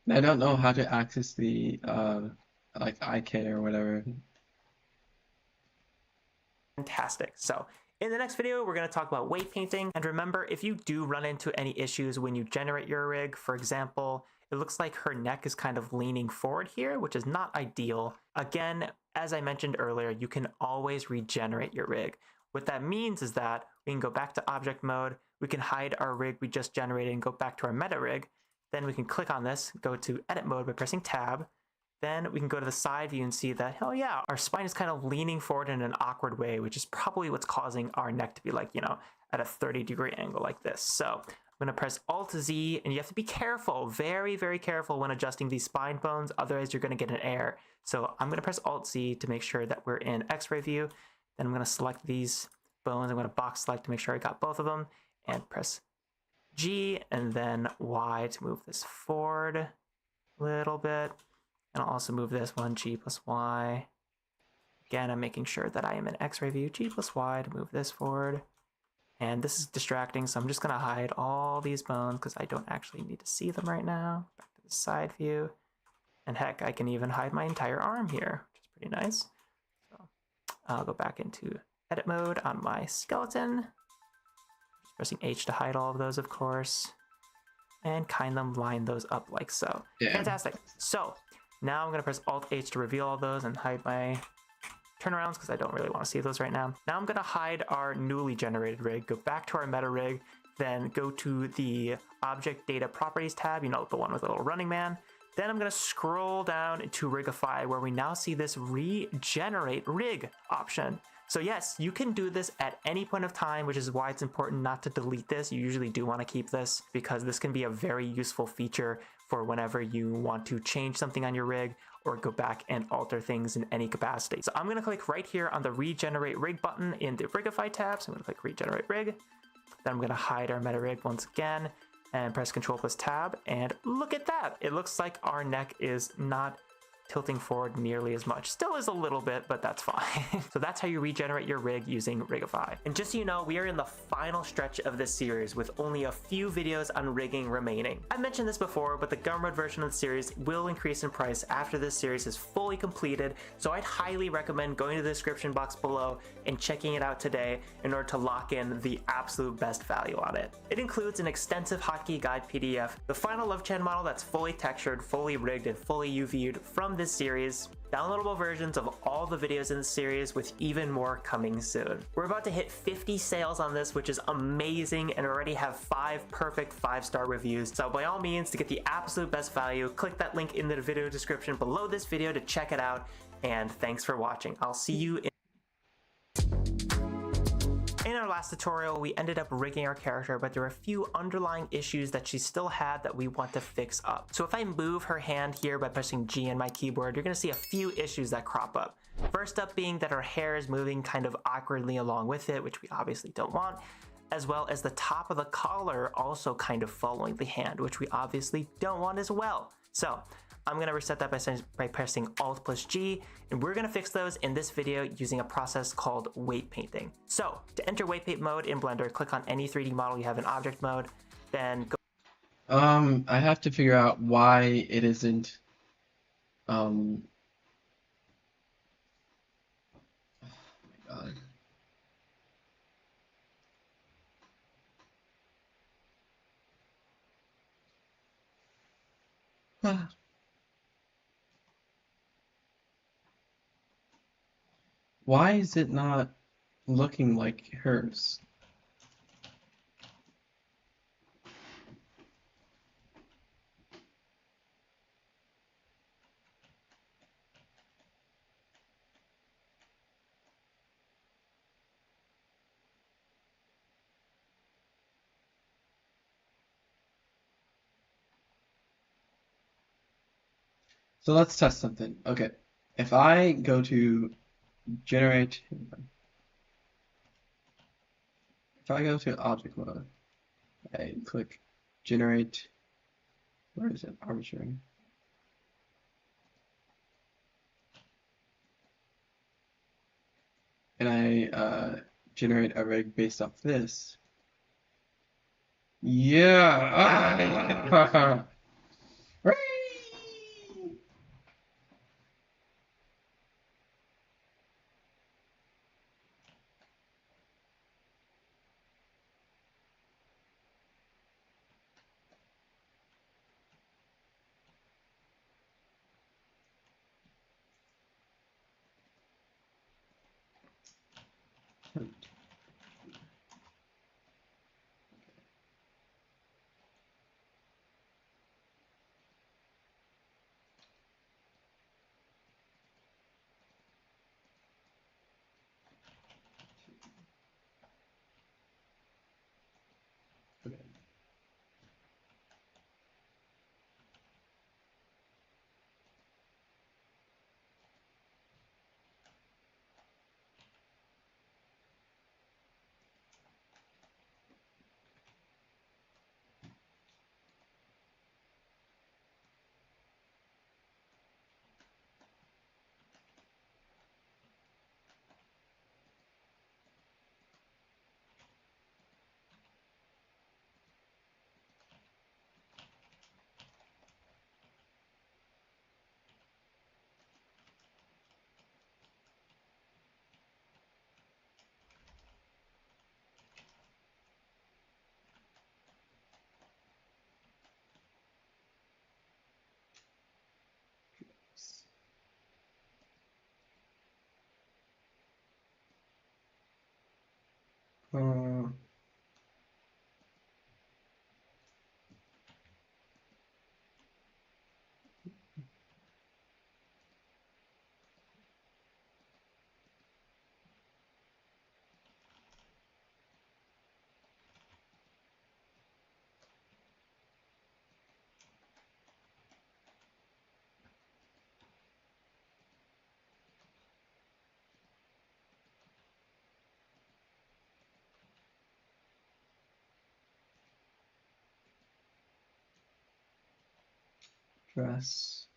I don't know how to access the like IK or whatever. Fantastic. So in the next video, we're going to talk about weight painting. And remember, if you do run into any issues when you generate your rig, for example, it looks like her neck is kind of leaning forward here, which is not ideal. Again, as I mentioned earlier, you can always regenerate your rig. What that means is that we can go back to object mode, we can hide our rig we just generated and go back to our meta rig. Then we can click on this, go to edit mode by pressing tab. Then we can go to the side view and see that, oh yeah, our spine is kind of leaning forward in an awkward way, which is probably what's causing our neck to be like, you know, at a 30-degree angle like this. So I'm going to press Alt-Z, and you have to be careful, very, very careful when adjusting these spine bones, otherwise you're going to get an error. So I'm going to press Alt-Z to make sure that we're in X-ray view. Then I'm going to select these bones. I'm going to box select to make sure I got both of them, and press G and then Y to move this forward a little bit. And I'll also move this one, G plus Y. Again, I'm making sure that I am in X-ray view, G plus Y to move this forward. And this is distracting, so I'm just gonna hide all these bones because I don't actually need to see them right now. Back to the side view. And heck, I can even hide my entire arm here, which is pretty nice. So I'll go back into edit mode on my skeleton. Just pressing H to hide all of those, of course. And kind of line those up like so. Yeah. Fantastic. So now I'm going to press Alt-H to reveal all those and hide my turnarounds because I don't really want to see those right now. Now I'm going to hide our newly generated rig, go back to our meta rig, then go to the Object Data Properties tab, you know, the one with the little running man. Then I'm going to scroll down into Rigify where we now see this Regenerate Rig option. So yes, you can do this at any point of time, which is why it's important not to delete this. You usually do want to keep this because this can be a very useful feature for whenever you want to change something on your rig or go back and alter things in any capacity. So I'm going to click right here on the Regenerate Rig button in the Rigify tab. So I'm going to click Regenerate Rig. Then I'm going to hide our meta rig once again and press Control plus Tab. And look at that. It looks like our neck is not tilting forward nearly as much. Still is a little bit, but that's fine. So that's how you regenerate your rig using Rigify. And just so you know, we are in the final stretch of this series with only a few videos on rigging remaining. I mentioned this before, but the government version of the series will increase in price after this series is fully completed, so I'd highly recommend going to the description box below and checking it out today in order to lock in the absolute best value on it. It includes an extensive hotkey guide PDF, the final Love Chan model that's fully textured, fully rigged, and fully UV'd from this series, downloadable versions of all the videos in the series with even more coming soon. We're about to hit 50 sales on this, which is amazing, and already have 5 perfect 5-star reviews. So by all means, to get the absolute best value, click that link in the video description below this video to check it out, and thanks for watching. I'll see you in our last tutorial. We ended up rigging our character, but there were a few underlying issues that she still had that we want to fix up. So if I move her hand here by pressing G on my keyboard, you're going to see a few issues that crop up. First up being that her hair is moving kind of awkwardly along with it, which we obviously don't want, as well as the top of the collar also kind of following the hand, which we obviously don't want as well. So I'm going to reset that by pressing Alt plus G, and we're going to fix those in this video using a process called weight painting. So to enter weight paint mode in Blender, click on any 3D model you have in object mode, then go. I have to figure out why it isn't oh my god. Why is it not looking like hers? So let's test something. Okay, if I go to generate, if I go to object mode, I click generate, where is it? Arbitrary. And I generate a rig based off this. Yeah. Okay. Uh, dress.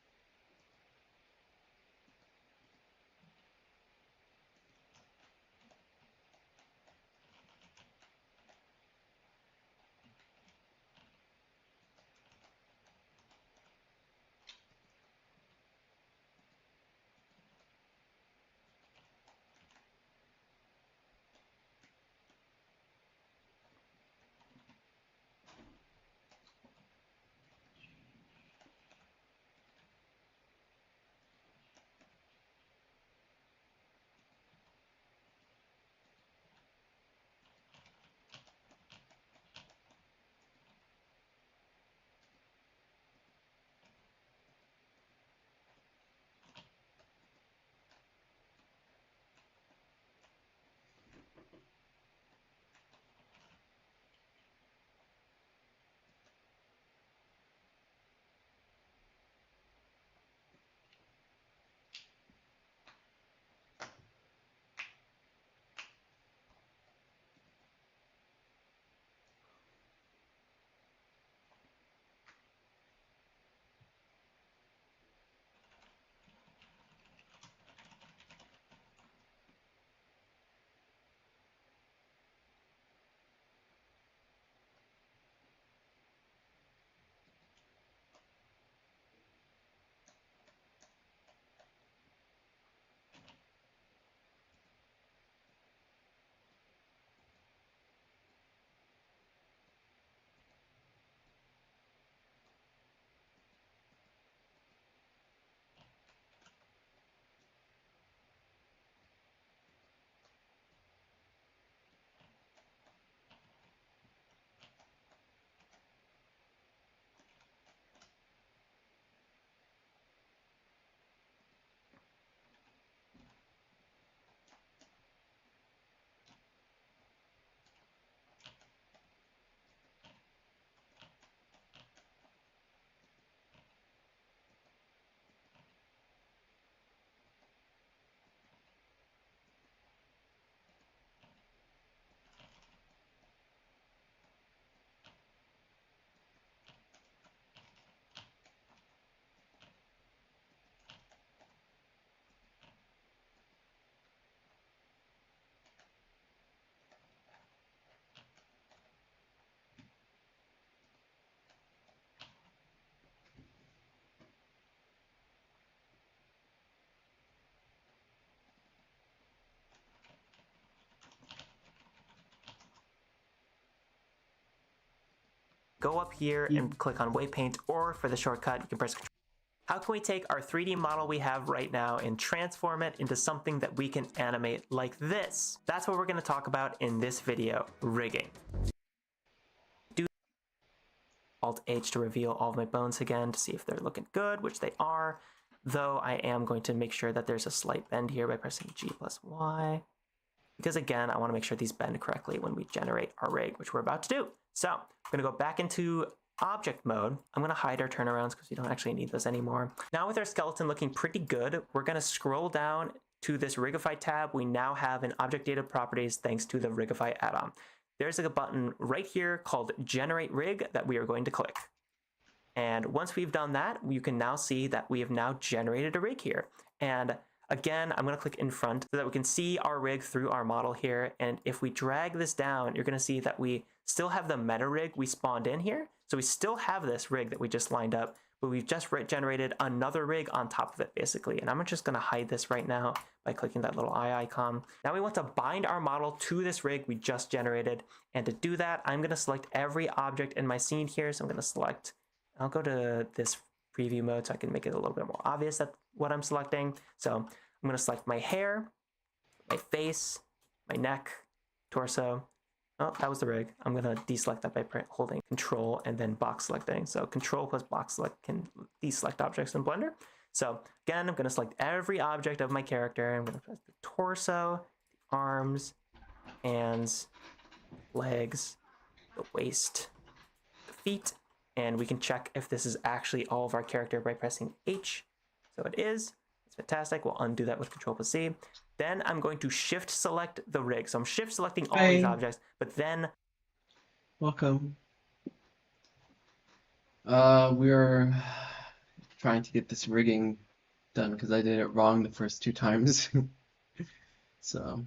go up here and click on Waypaint, or for the shortcut, you can press Control. How can we take our 3D model we have right now and transform it into something that we can animate like this? That's what we're going to talk about in this video, rigging. Do Alt-H to reveal all of my bones again to see if they're looking good, which they are, though I am going to make sure that there's a slight bend here by pressing G plus Y, because again, I want to make sure these bend correctly when we generate our rig, which we're about to do. So I'm going to go back into object mode. I'm going to hide our turnarounds because we don't actually need those anymore. Now with our skeleton looking pretty good, we're going to scroll down to this Rigify tab. We now have an object data properties thanks to the Rigify add-on. There's a button right here called Generate Rig that we are going to click. And once we've done that, you can now see that we have now generated a rig here. And again, I'm going to click in front so that we can see our rig through our model here. And if we drag this down, you're going to see that we still have the meta rig we spawned in here. So we still have this rig that we just lined up, but we've just generated another rig on top of it, basically. And I'm just going to hide this right now by clicking that little eye icon. Now we want to bind our model to this rig we just generated. And to do that, I'm going to select every object in my scene here. So I'm going to select, I'll go to this preview mode so I can make it a little bit more obvious that what I'm selecting. So I'm going to select my hair, my face, my neck, torso. Oh, that was the rig. I'm going to deselect that by holding Control and then box selecting. So Control plus box select can deselect objects in Blender. So again, I'm going to select every object of my character. I'm going to press the torso, the arms, hands, legs, the waist, the feet, and we can check if this is actually all of our character by pressing H. So it is. It's fantastic. We'll undo that with Control plus C. Then I'm going to shift select the rig. So I'm shift selecting all these objects, but then... Welcome. We're trying to get this rigging done because I did it wrong the first 2 times. So...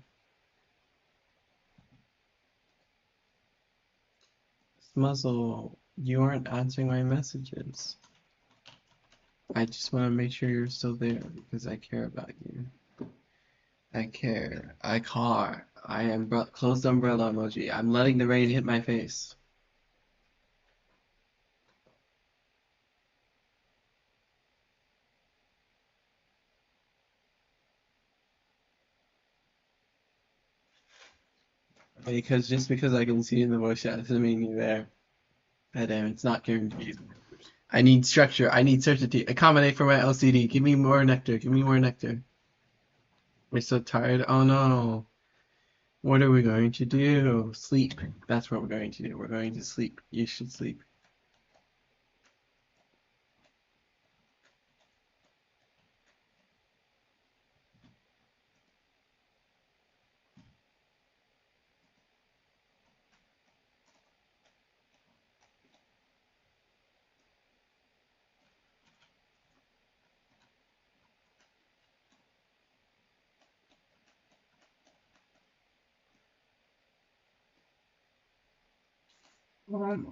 Muzzle, you aren't answering my messages. I just want to make sure you're still there because I care about you. I care. I car. I am closed umbrella emoji. I'm letting the rain hit my face. Because just because I can see you in the voice chat doesn't mean you're there. God damn, it's not guaranteed. I need structure. I need certainty. Accommodate for my LCD. Give me more nectar. Give me more nectar. We're so tired. Oh no. What are we going to do? Sleep. That's what we're going to do. We're going to sleep. You should sleep.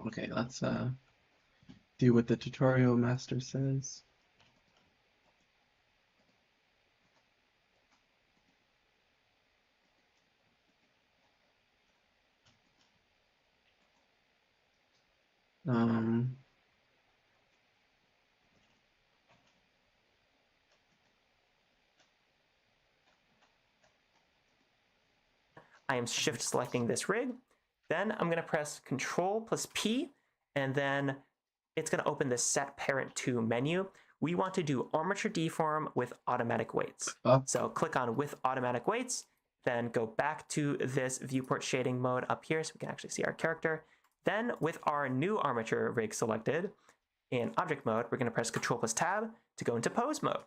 Okay, let's do what the tutorial master says. I am shift selecting this rig. Then I'm going to press Control plus P, and then it's going to open the Set Parent To menu. We want to do armature deform with automatic weights. So click on with automatic weights, then go back to this viewport shading mode up here so we can actually see our character. Then with our new armature rig selected in object mode, we're going to press Control plus Tab to go into pose mode.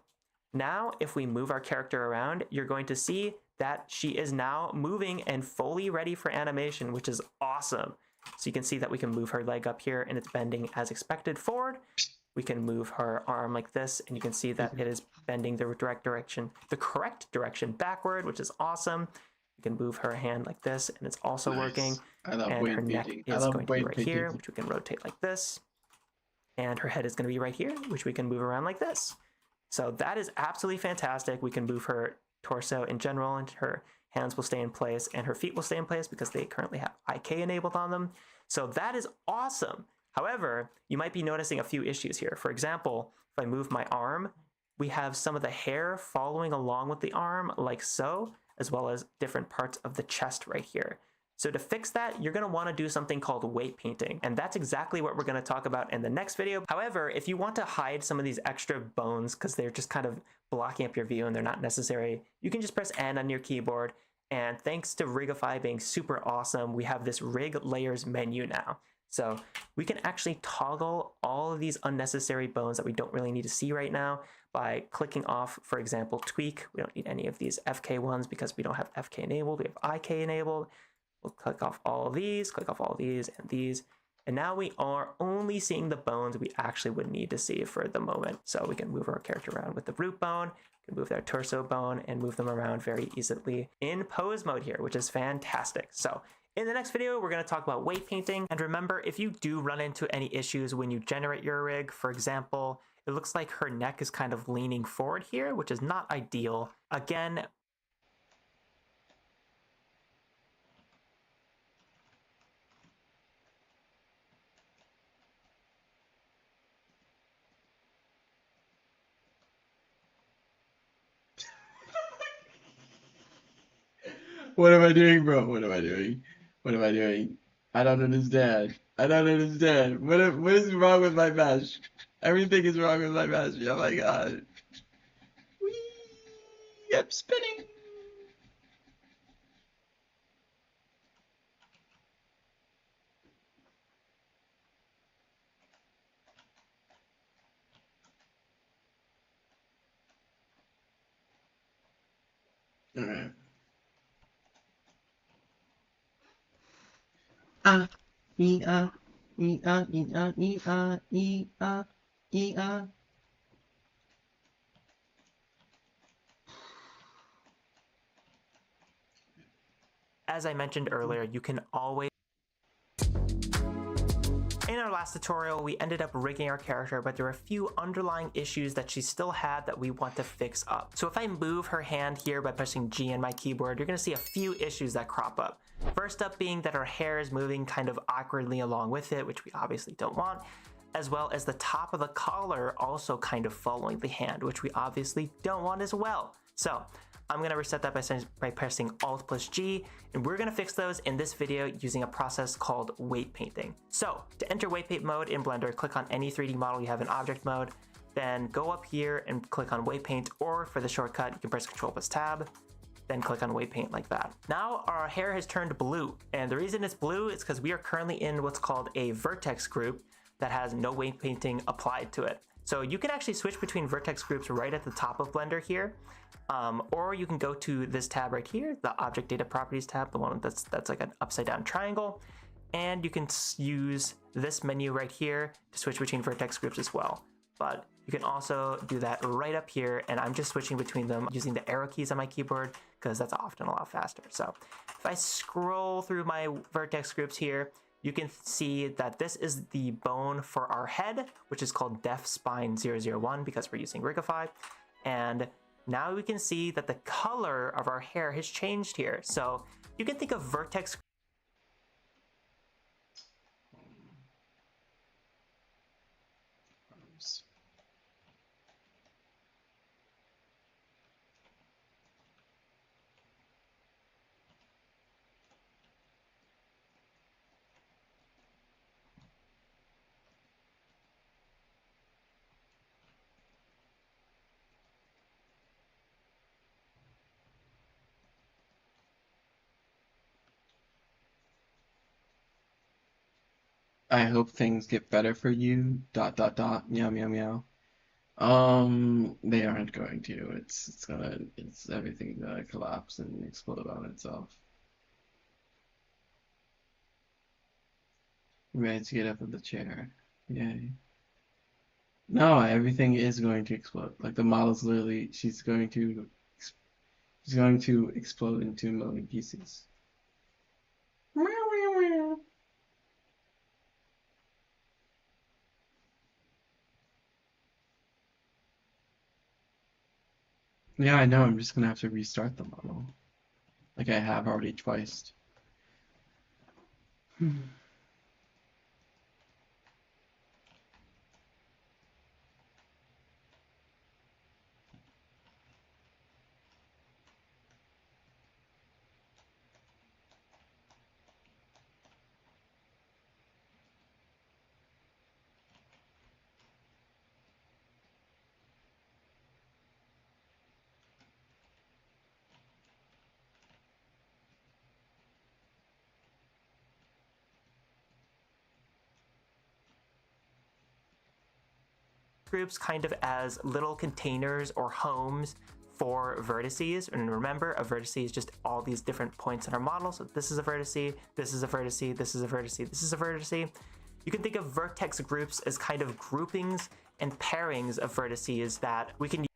Now, if we move our character around, you're going to see that she is now moving and fully ready for animation, which is awesome. So you can see that we can move her leg up here and it's bending as expected forward. We can move her arm like this and you can see that it is bending the correct direction backward, which is awesome. You can move her hand like this and it's also working. And her neck is going to be right here, which we can rotate like this. And her head is going to be right here, which we can move around like this. So that is absolutely fantastic. We can move her torso in general, and her hands will stay in place, and her feet will stay in place because they currently have IK enabled on them. So that is awesome. However, you might be noticing a few issues here. For example, if I move my arm, we have some of the hair following along with the arm like so, as well as different parts of the chest right here. So to fix that, you're going to want to do something called weight painting, and that's exactly what we're going to talk about in the next video. However, if you want to hide some of these extra bones because they're just kind of blocking up your view and they're not necessary, you can just press N on your keyboard, and thanks to Rigify being super awesome, we have this Rig Layers menu now. So we can actually toggle all of these unnecessary bones that we don't really need to see right now by clicking off, for example, tweak. We don't need any of these FK ones because we don't have FK enabled, we have IK enabled. We'll click off all of these, click off all of these and these. And now we are only seeing the bones we actually would need to see for the moment. So we can move our character around with the root bone, we can move their torso bone and move them around very easily in pose mode here, which is fantastic. So in the next video, we're going to talk about weight painting. And remember, if you do run into any issues when you generate your rig, for example, it looks like her neck is kind of leaning forward here, which is not ideal. Again, What am I doing, bro? What am I doing? What am I doing? I don't understand. I don't understand. What is wrong with my mesh? Everything is wrong with my mesh. Oh my god. Whee! I'm spinning. Alright. Ah, e-ah, e-ah, e-ah, e-ah, e-ah, e-ah. as I mentioned earlier, you can always... In our last tutorial, we ended up rigging our character, but there were a few underlying issues that she still had that we want to fix up. So if I move her hand here by pressing G on my keyboard, you're going to see a few issues that crop up. First up being that her hair is moving kind of awkwardly along with it, which we obviously don't want, as well as the top of the collar also kind of following the hand, which we obviously don't want as well. So I'm going to reset that by pressing Alt plus G, and we're going to fix those in this video using a process called weight painting. So to enter weight paint mode in Blender, click on any 3D model you have in object mode, then go up here and click on weight paint, or for the shortcut, you can press Ctrl plus Tab, then click on weight paint like that. Now our hair has turned blue, and the reason it's blue is because we are currently in what's called a vertex group that has no weight painting applied to it. So you can actually switch between vertex groups right at the top of Blender here, or you can go to this tab right here, the Object Data Properties tab, the one that's like an upside down triangle, and you can use this menu right here to switch between vertex groups as well. But you can also do that right up here, and I'm just switching between them using the arrow keys on my keyboard because that's often a lot faster. So if I scroll through my vertex groups here, you can see that this is the bone for our head, which is called Def Spine 001 because we're using Rigify. And now we can see that the color of our hair has changed here. So you can think of vertex. I hope things get better for you. Dot dot dot. Meow meow meow. They aren't going to. It's everything's gonna collapse and explode on itself. Ready to get up in the chair. Yay. No, everything is going to explode. Like the model's literally, she's going to explode into a million pieces. Meow meow meow. Yeah, I know. I'm just gonna have to restart the model, like I have already twice. groups kind of as little containers or homes for vertices. And remember, a vertex is just all these different points in our model. So this is a vertex, this is a vertex, this is a vertex, this is a vertex. You can think of vertex groups as kind of groupings and pairings of vertices that we can use.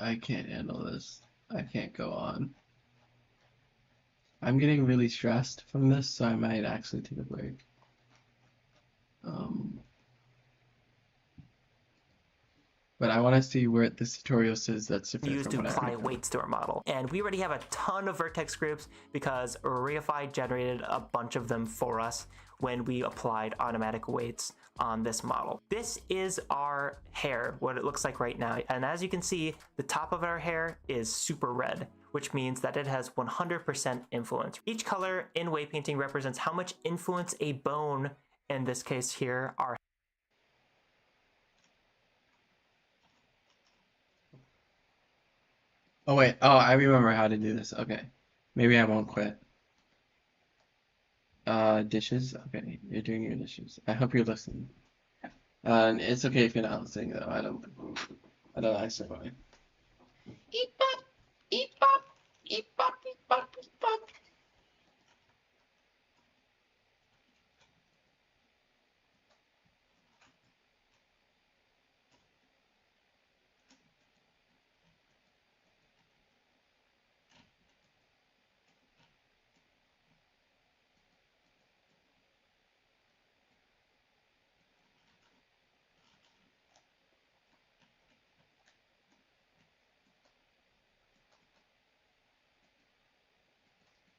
I can't handle this. I can't go on. I'm getting really stressed from this, so I might actually take a break. But I want to see where this tutorial says that's different Used from to what I apply already weights to our model. And we already have a ton of vertex groups because Reify generated a bunch of them for us when we applied automatic weights on this model. This is our hair, what it looks like right now. And as you can see, the top of our hair is super red, which means that it has 100% influence. Each color in weight painting represents how much influence a bone, in this case here, our Oh wait, oh, I remember how to do this. Okay. Maybe I won't quit. Dishes? Okay, you're doing your dishes. I hope you're listening. It's okay if you're not listening though. I don't actually mind. Eat pop, eat pop, eat pop, eat pop, eat pop.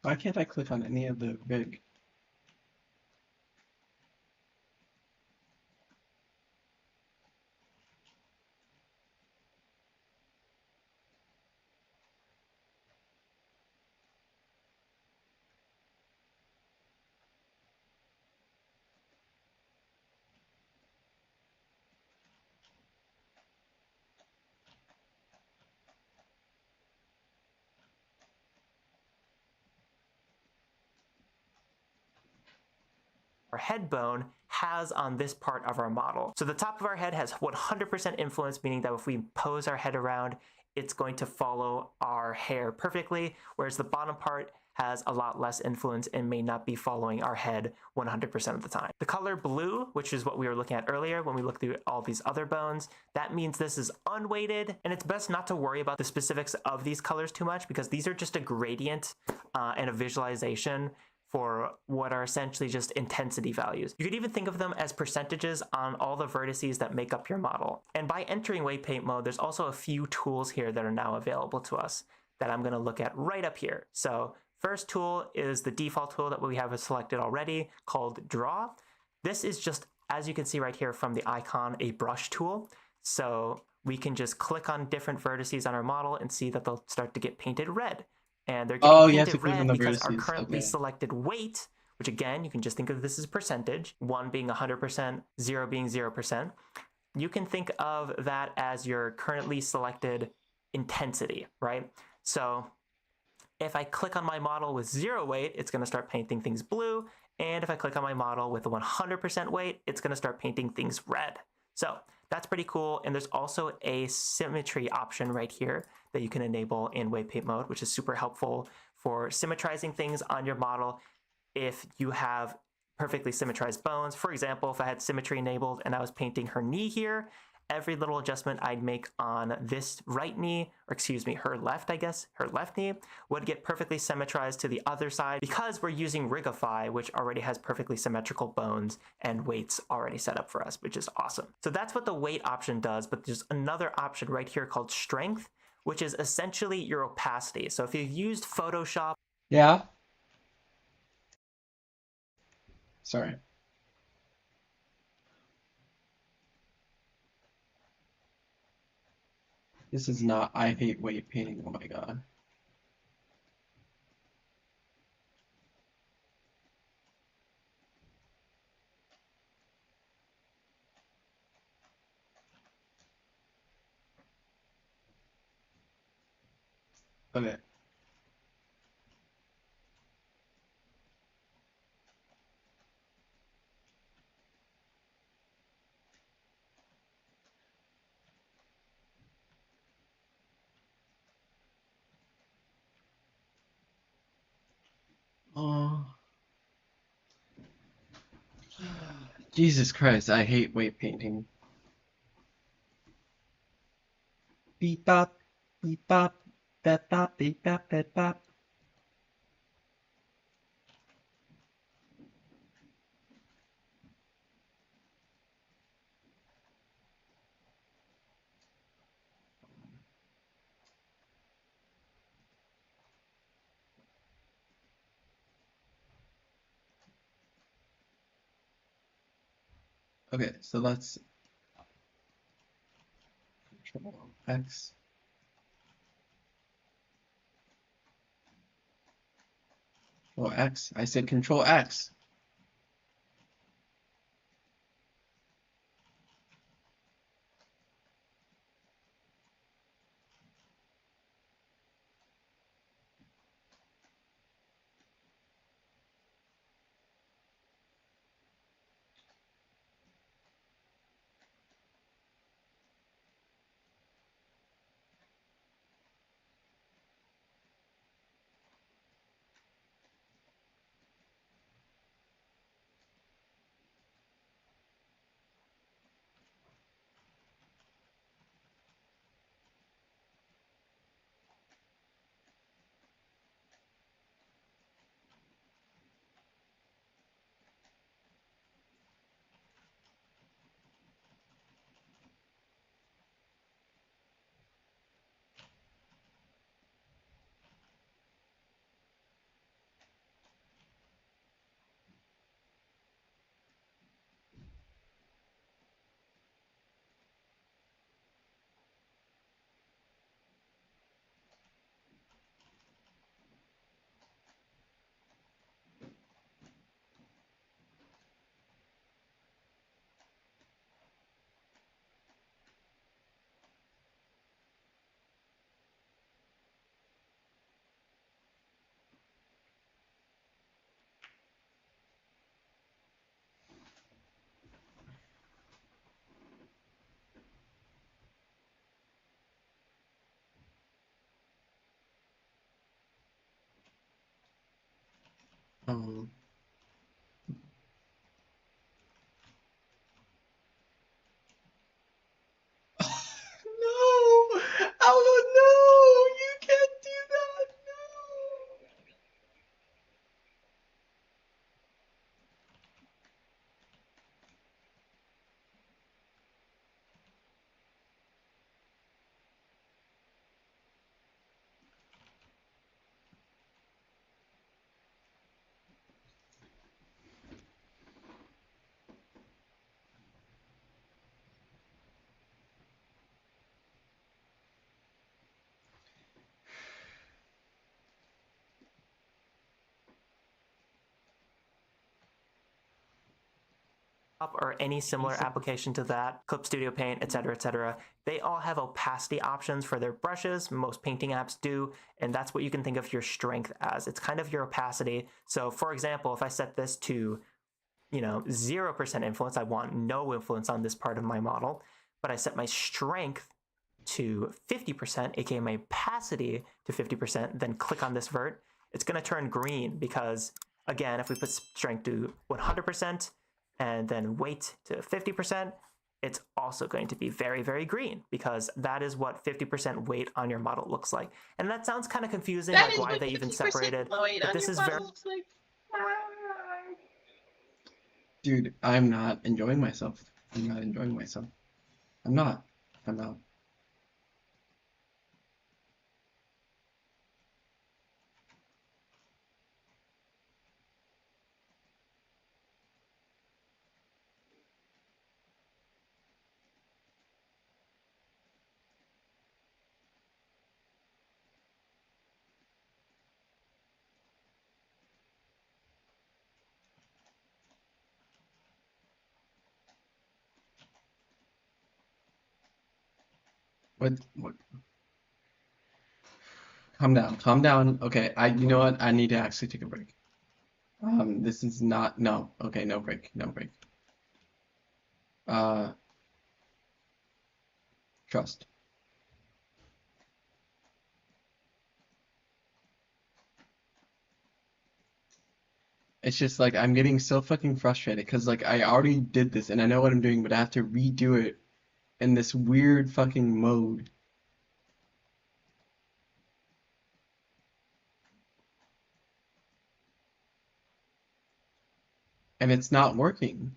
Why can't I click on any of the rig? head bone has on this part of our model. So the top of our head has 100% influence, meaning that if we pose our head around, it's going to follow our hair perfectly, whereas the bottom part has a lot less influence and may not be following our head 100% of the time. The color blue, which is what we were looking at earlier when we looked through all these other bones, that means this is unweighted, and it's best not to worry about the specifics of these colors too much because these are just a gradient and a visualization for what are essentially just intensity values. You could even think of them as percentages on all the vertices that make up your model. And by entering weight paint mode, there's also a few tools here that are now available to us that I'm gonna look at right up here. So first tool is the default tool that we have selected already called Draw. This is just, as you can see right here from the icon, a brush tool. So we can just click on different vertices on our model and see that they'll start to get painted red. And they're getting painted red because our currently selected weight, which again, you can just think of this as percentage, 1 being 100%, 0 being 0%. You can think of that as your currently selected intensity, right? So if I click on my model with 0 weight, it's going to start painting things blue. And if I click on my model with 100% weight, it's going to start painting things red. So that's pretty cool. And there's also a symmetry option right here that you can enable in weight paint mode, which is super helpful for symmetrizing things on your model if you have perfectly symmetrized bones. For example, if I had symmetry enabled and I was painting her knee here, every little adjustment I'd make on this right knee, or excuse me, her left, I guess, her left knee, would get perfectly symmetrized to the other side because we're using Rigify, which already has perfectly symmetrical bones and weights already set up for us, which is awesome. So that's what the weight option does, but there's another option right here called strength, which is essentially your opacity. So if you've used Photoshop. Yeah. Sorry. This is not, I hate weight painting, oh my god. Okay. Oh. Jesus Christ, I hate weight painting. Beep bop, beep bop, bep bop, beep bop, bep bop. Okay, so let's Control X. Control X. I said Control X. Um. No! Oh no! You can't do that! No! or any similar application to that, Clip Studio Paint, etc., they all have opacity options for their brushes. Most painting apps do, and that's what you can think of your strength as. It's kind of your opacity. So for example, if I set this to 0% influence, I want no influence on this part of my model, but I set my strength to 50%, aka my opacity to 50%, then click on this vert, it's going to turn green because, again, if we put strength to 100%, and then weight to 50%, it's also going to be very, very green because that is what 50% weight on your model looks like. And that sounds kind of confusing, That like is why what they even 50% separated. weight But on this your is model very. looks like. Dude, I'm not enjoying myself. I'm not enjoying myself. I'm not. I'm not. What? Calm down. Calm down. Okay, you know what? I need to actually take a break. This is not, no. Okay, no break. No break. Trust. It's just like I'm getting so fucking frustrated because like I already did this and I know what I'm doing, but I have to redo it in this weird fucking mode. And it's not working.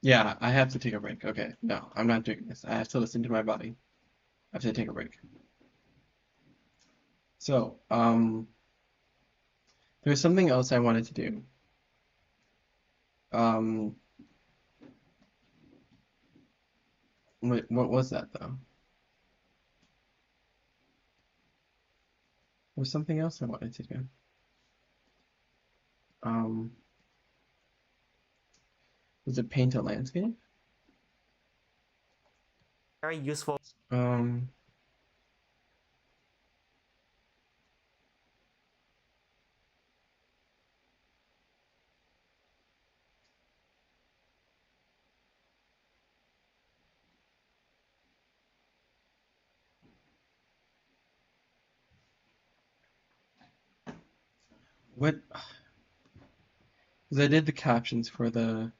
Yeah, I have to take a break. Okay, no, I'm not doing this. I have to listen to my body. I have to take a break. So, there's something else I wanted to do. Um, what was that though? There's something else I wanted to do. Um, was it paint a landscape? Very useful. Um, what? Because I did the captions for the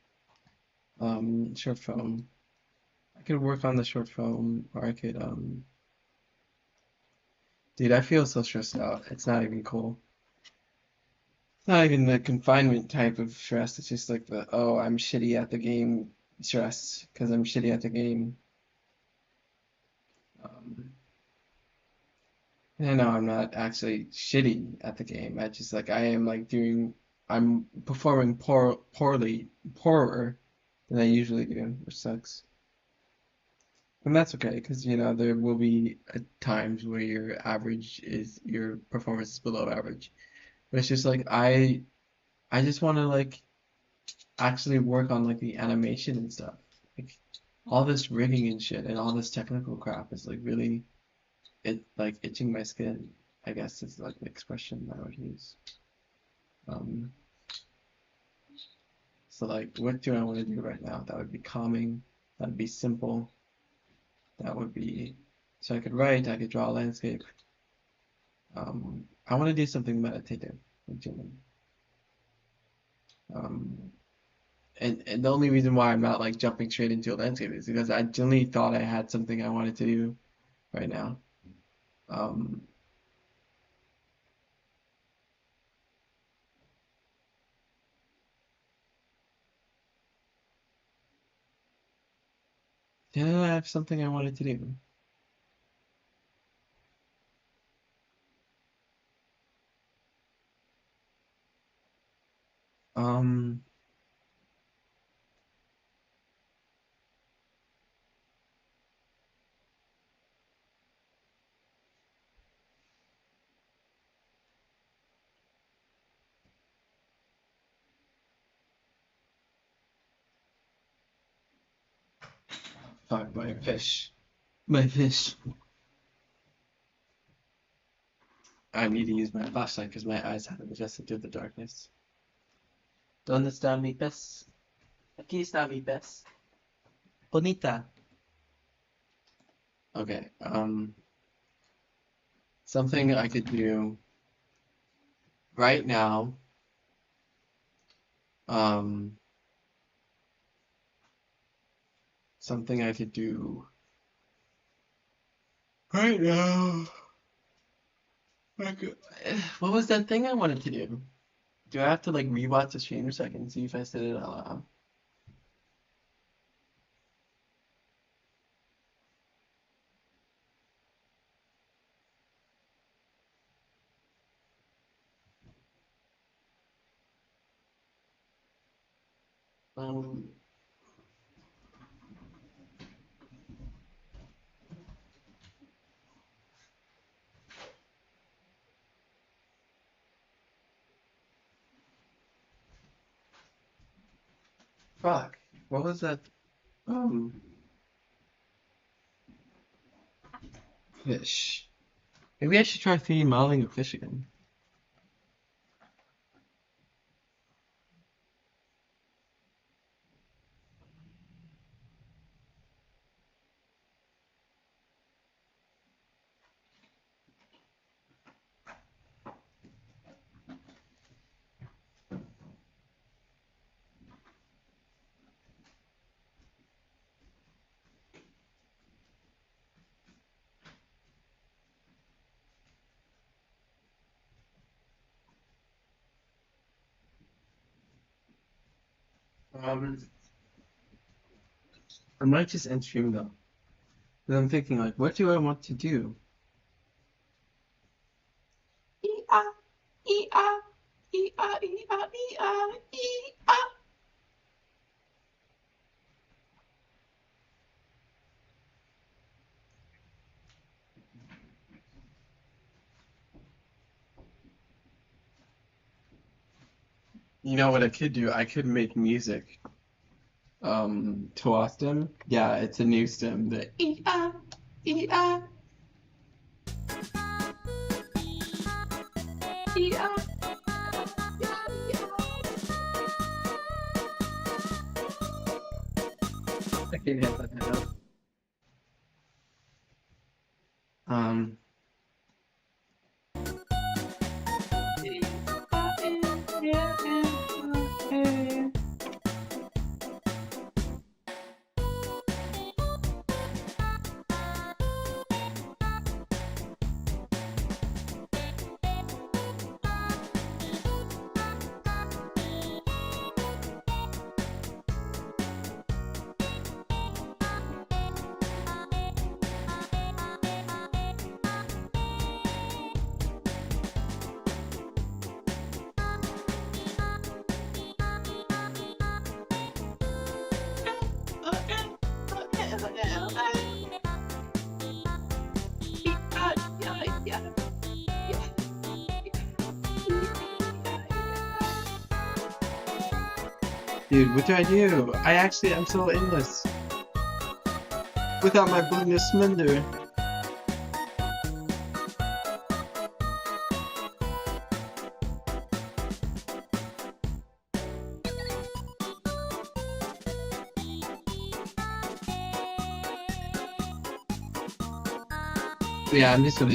short film. I could work on the short film, or I could Dude, I feel so stressed out. It's not even cool. It's not even the confinement type of stress. It's just like the, oh, I'm shitty at the game stress because I'm shitty at the game. Um, and I know I'm not actually shitty at the game. I just like I am like I'm performing poorer than I usually do, which sucks. And that's okay because you know there will be times where your performance is below average. But it's just like I just want to like actually work on like the animation and stuff. Like all this rigging and shit and all this technical crap is like really like itching my skin, I guess is like the expression I would use. Um, so like what do I want to do right now? That would be calming, that'd be simple, that would be so I could write, I could draw a landscape. I want to do something meditative, like Jimmy. Um, and the only reason why I'm not like jumping straight into a landscape is because I genuinely thought I had something I wanted to do right now. Um, yeah, I have something I wanted to do. Um, 5 my fish. My fish. I need to use my flashlight because my eyes haven't adjusted to the darkness. ¿Dónde está mi pez? Aquí está mi pez. Bonita. Okay, something I could do right now. Um, something I could do right now. What was that thing I wanted to do? Do I have to like rewatch the stream so I can see if I said it out loud? Um, Fuck. What was that? Fish. Maybe I should try 3D modeling a fish again. I might just end stream though. Because I'm thinking like, what do I want to do? You know what I could do? I could make music. To our stem. Yeah, it's a new stem. The I can hit that note. Dude, what do I do? I'm so aimless. Without my blindness mender. Yeah, I'm just gonna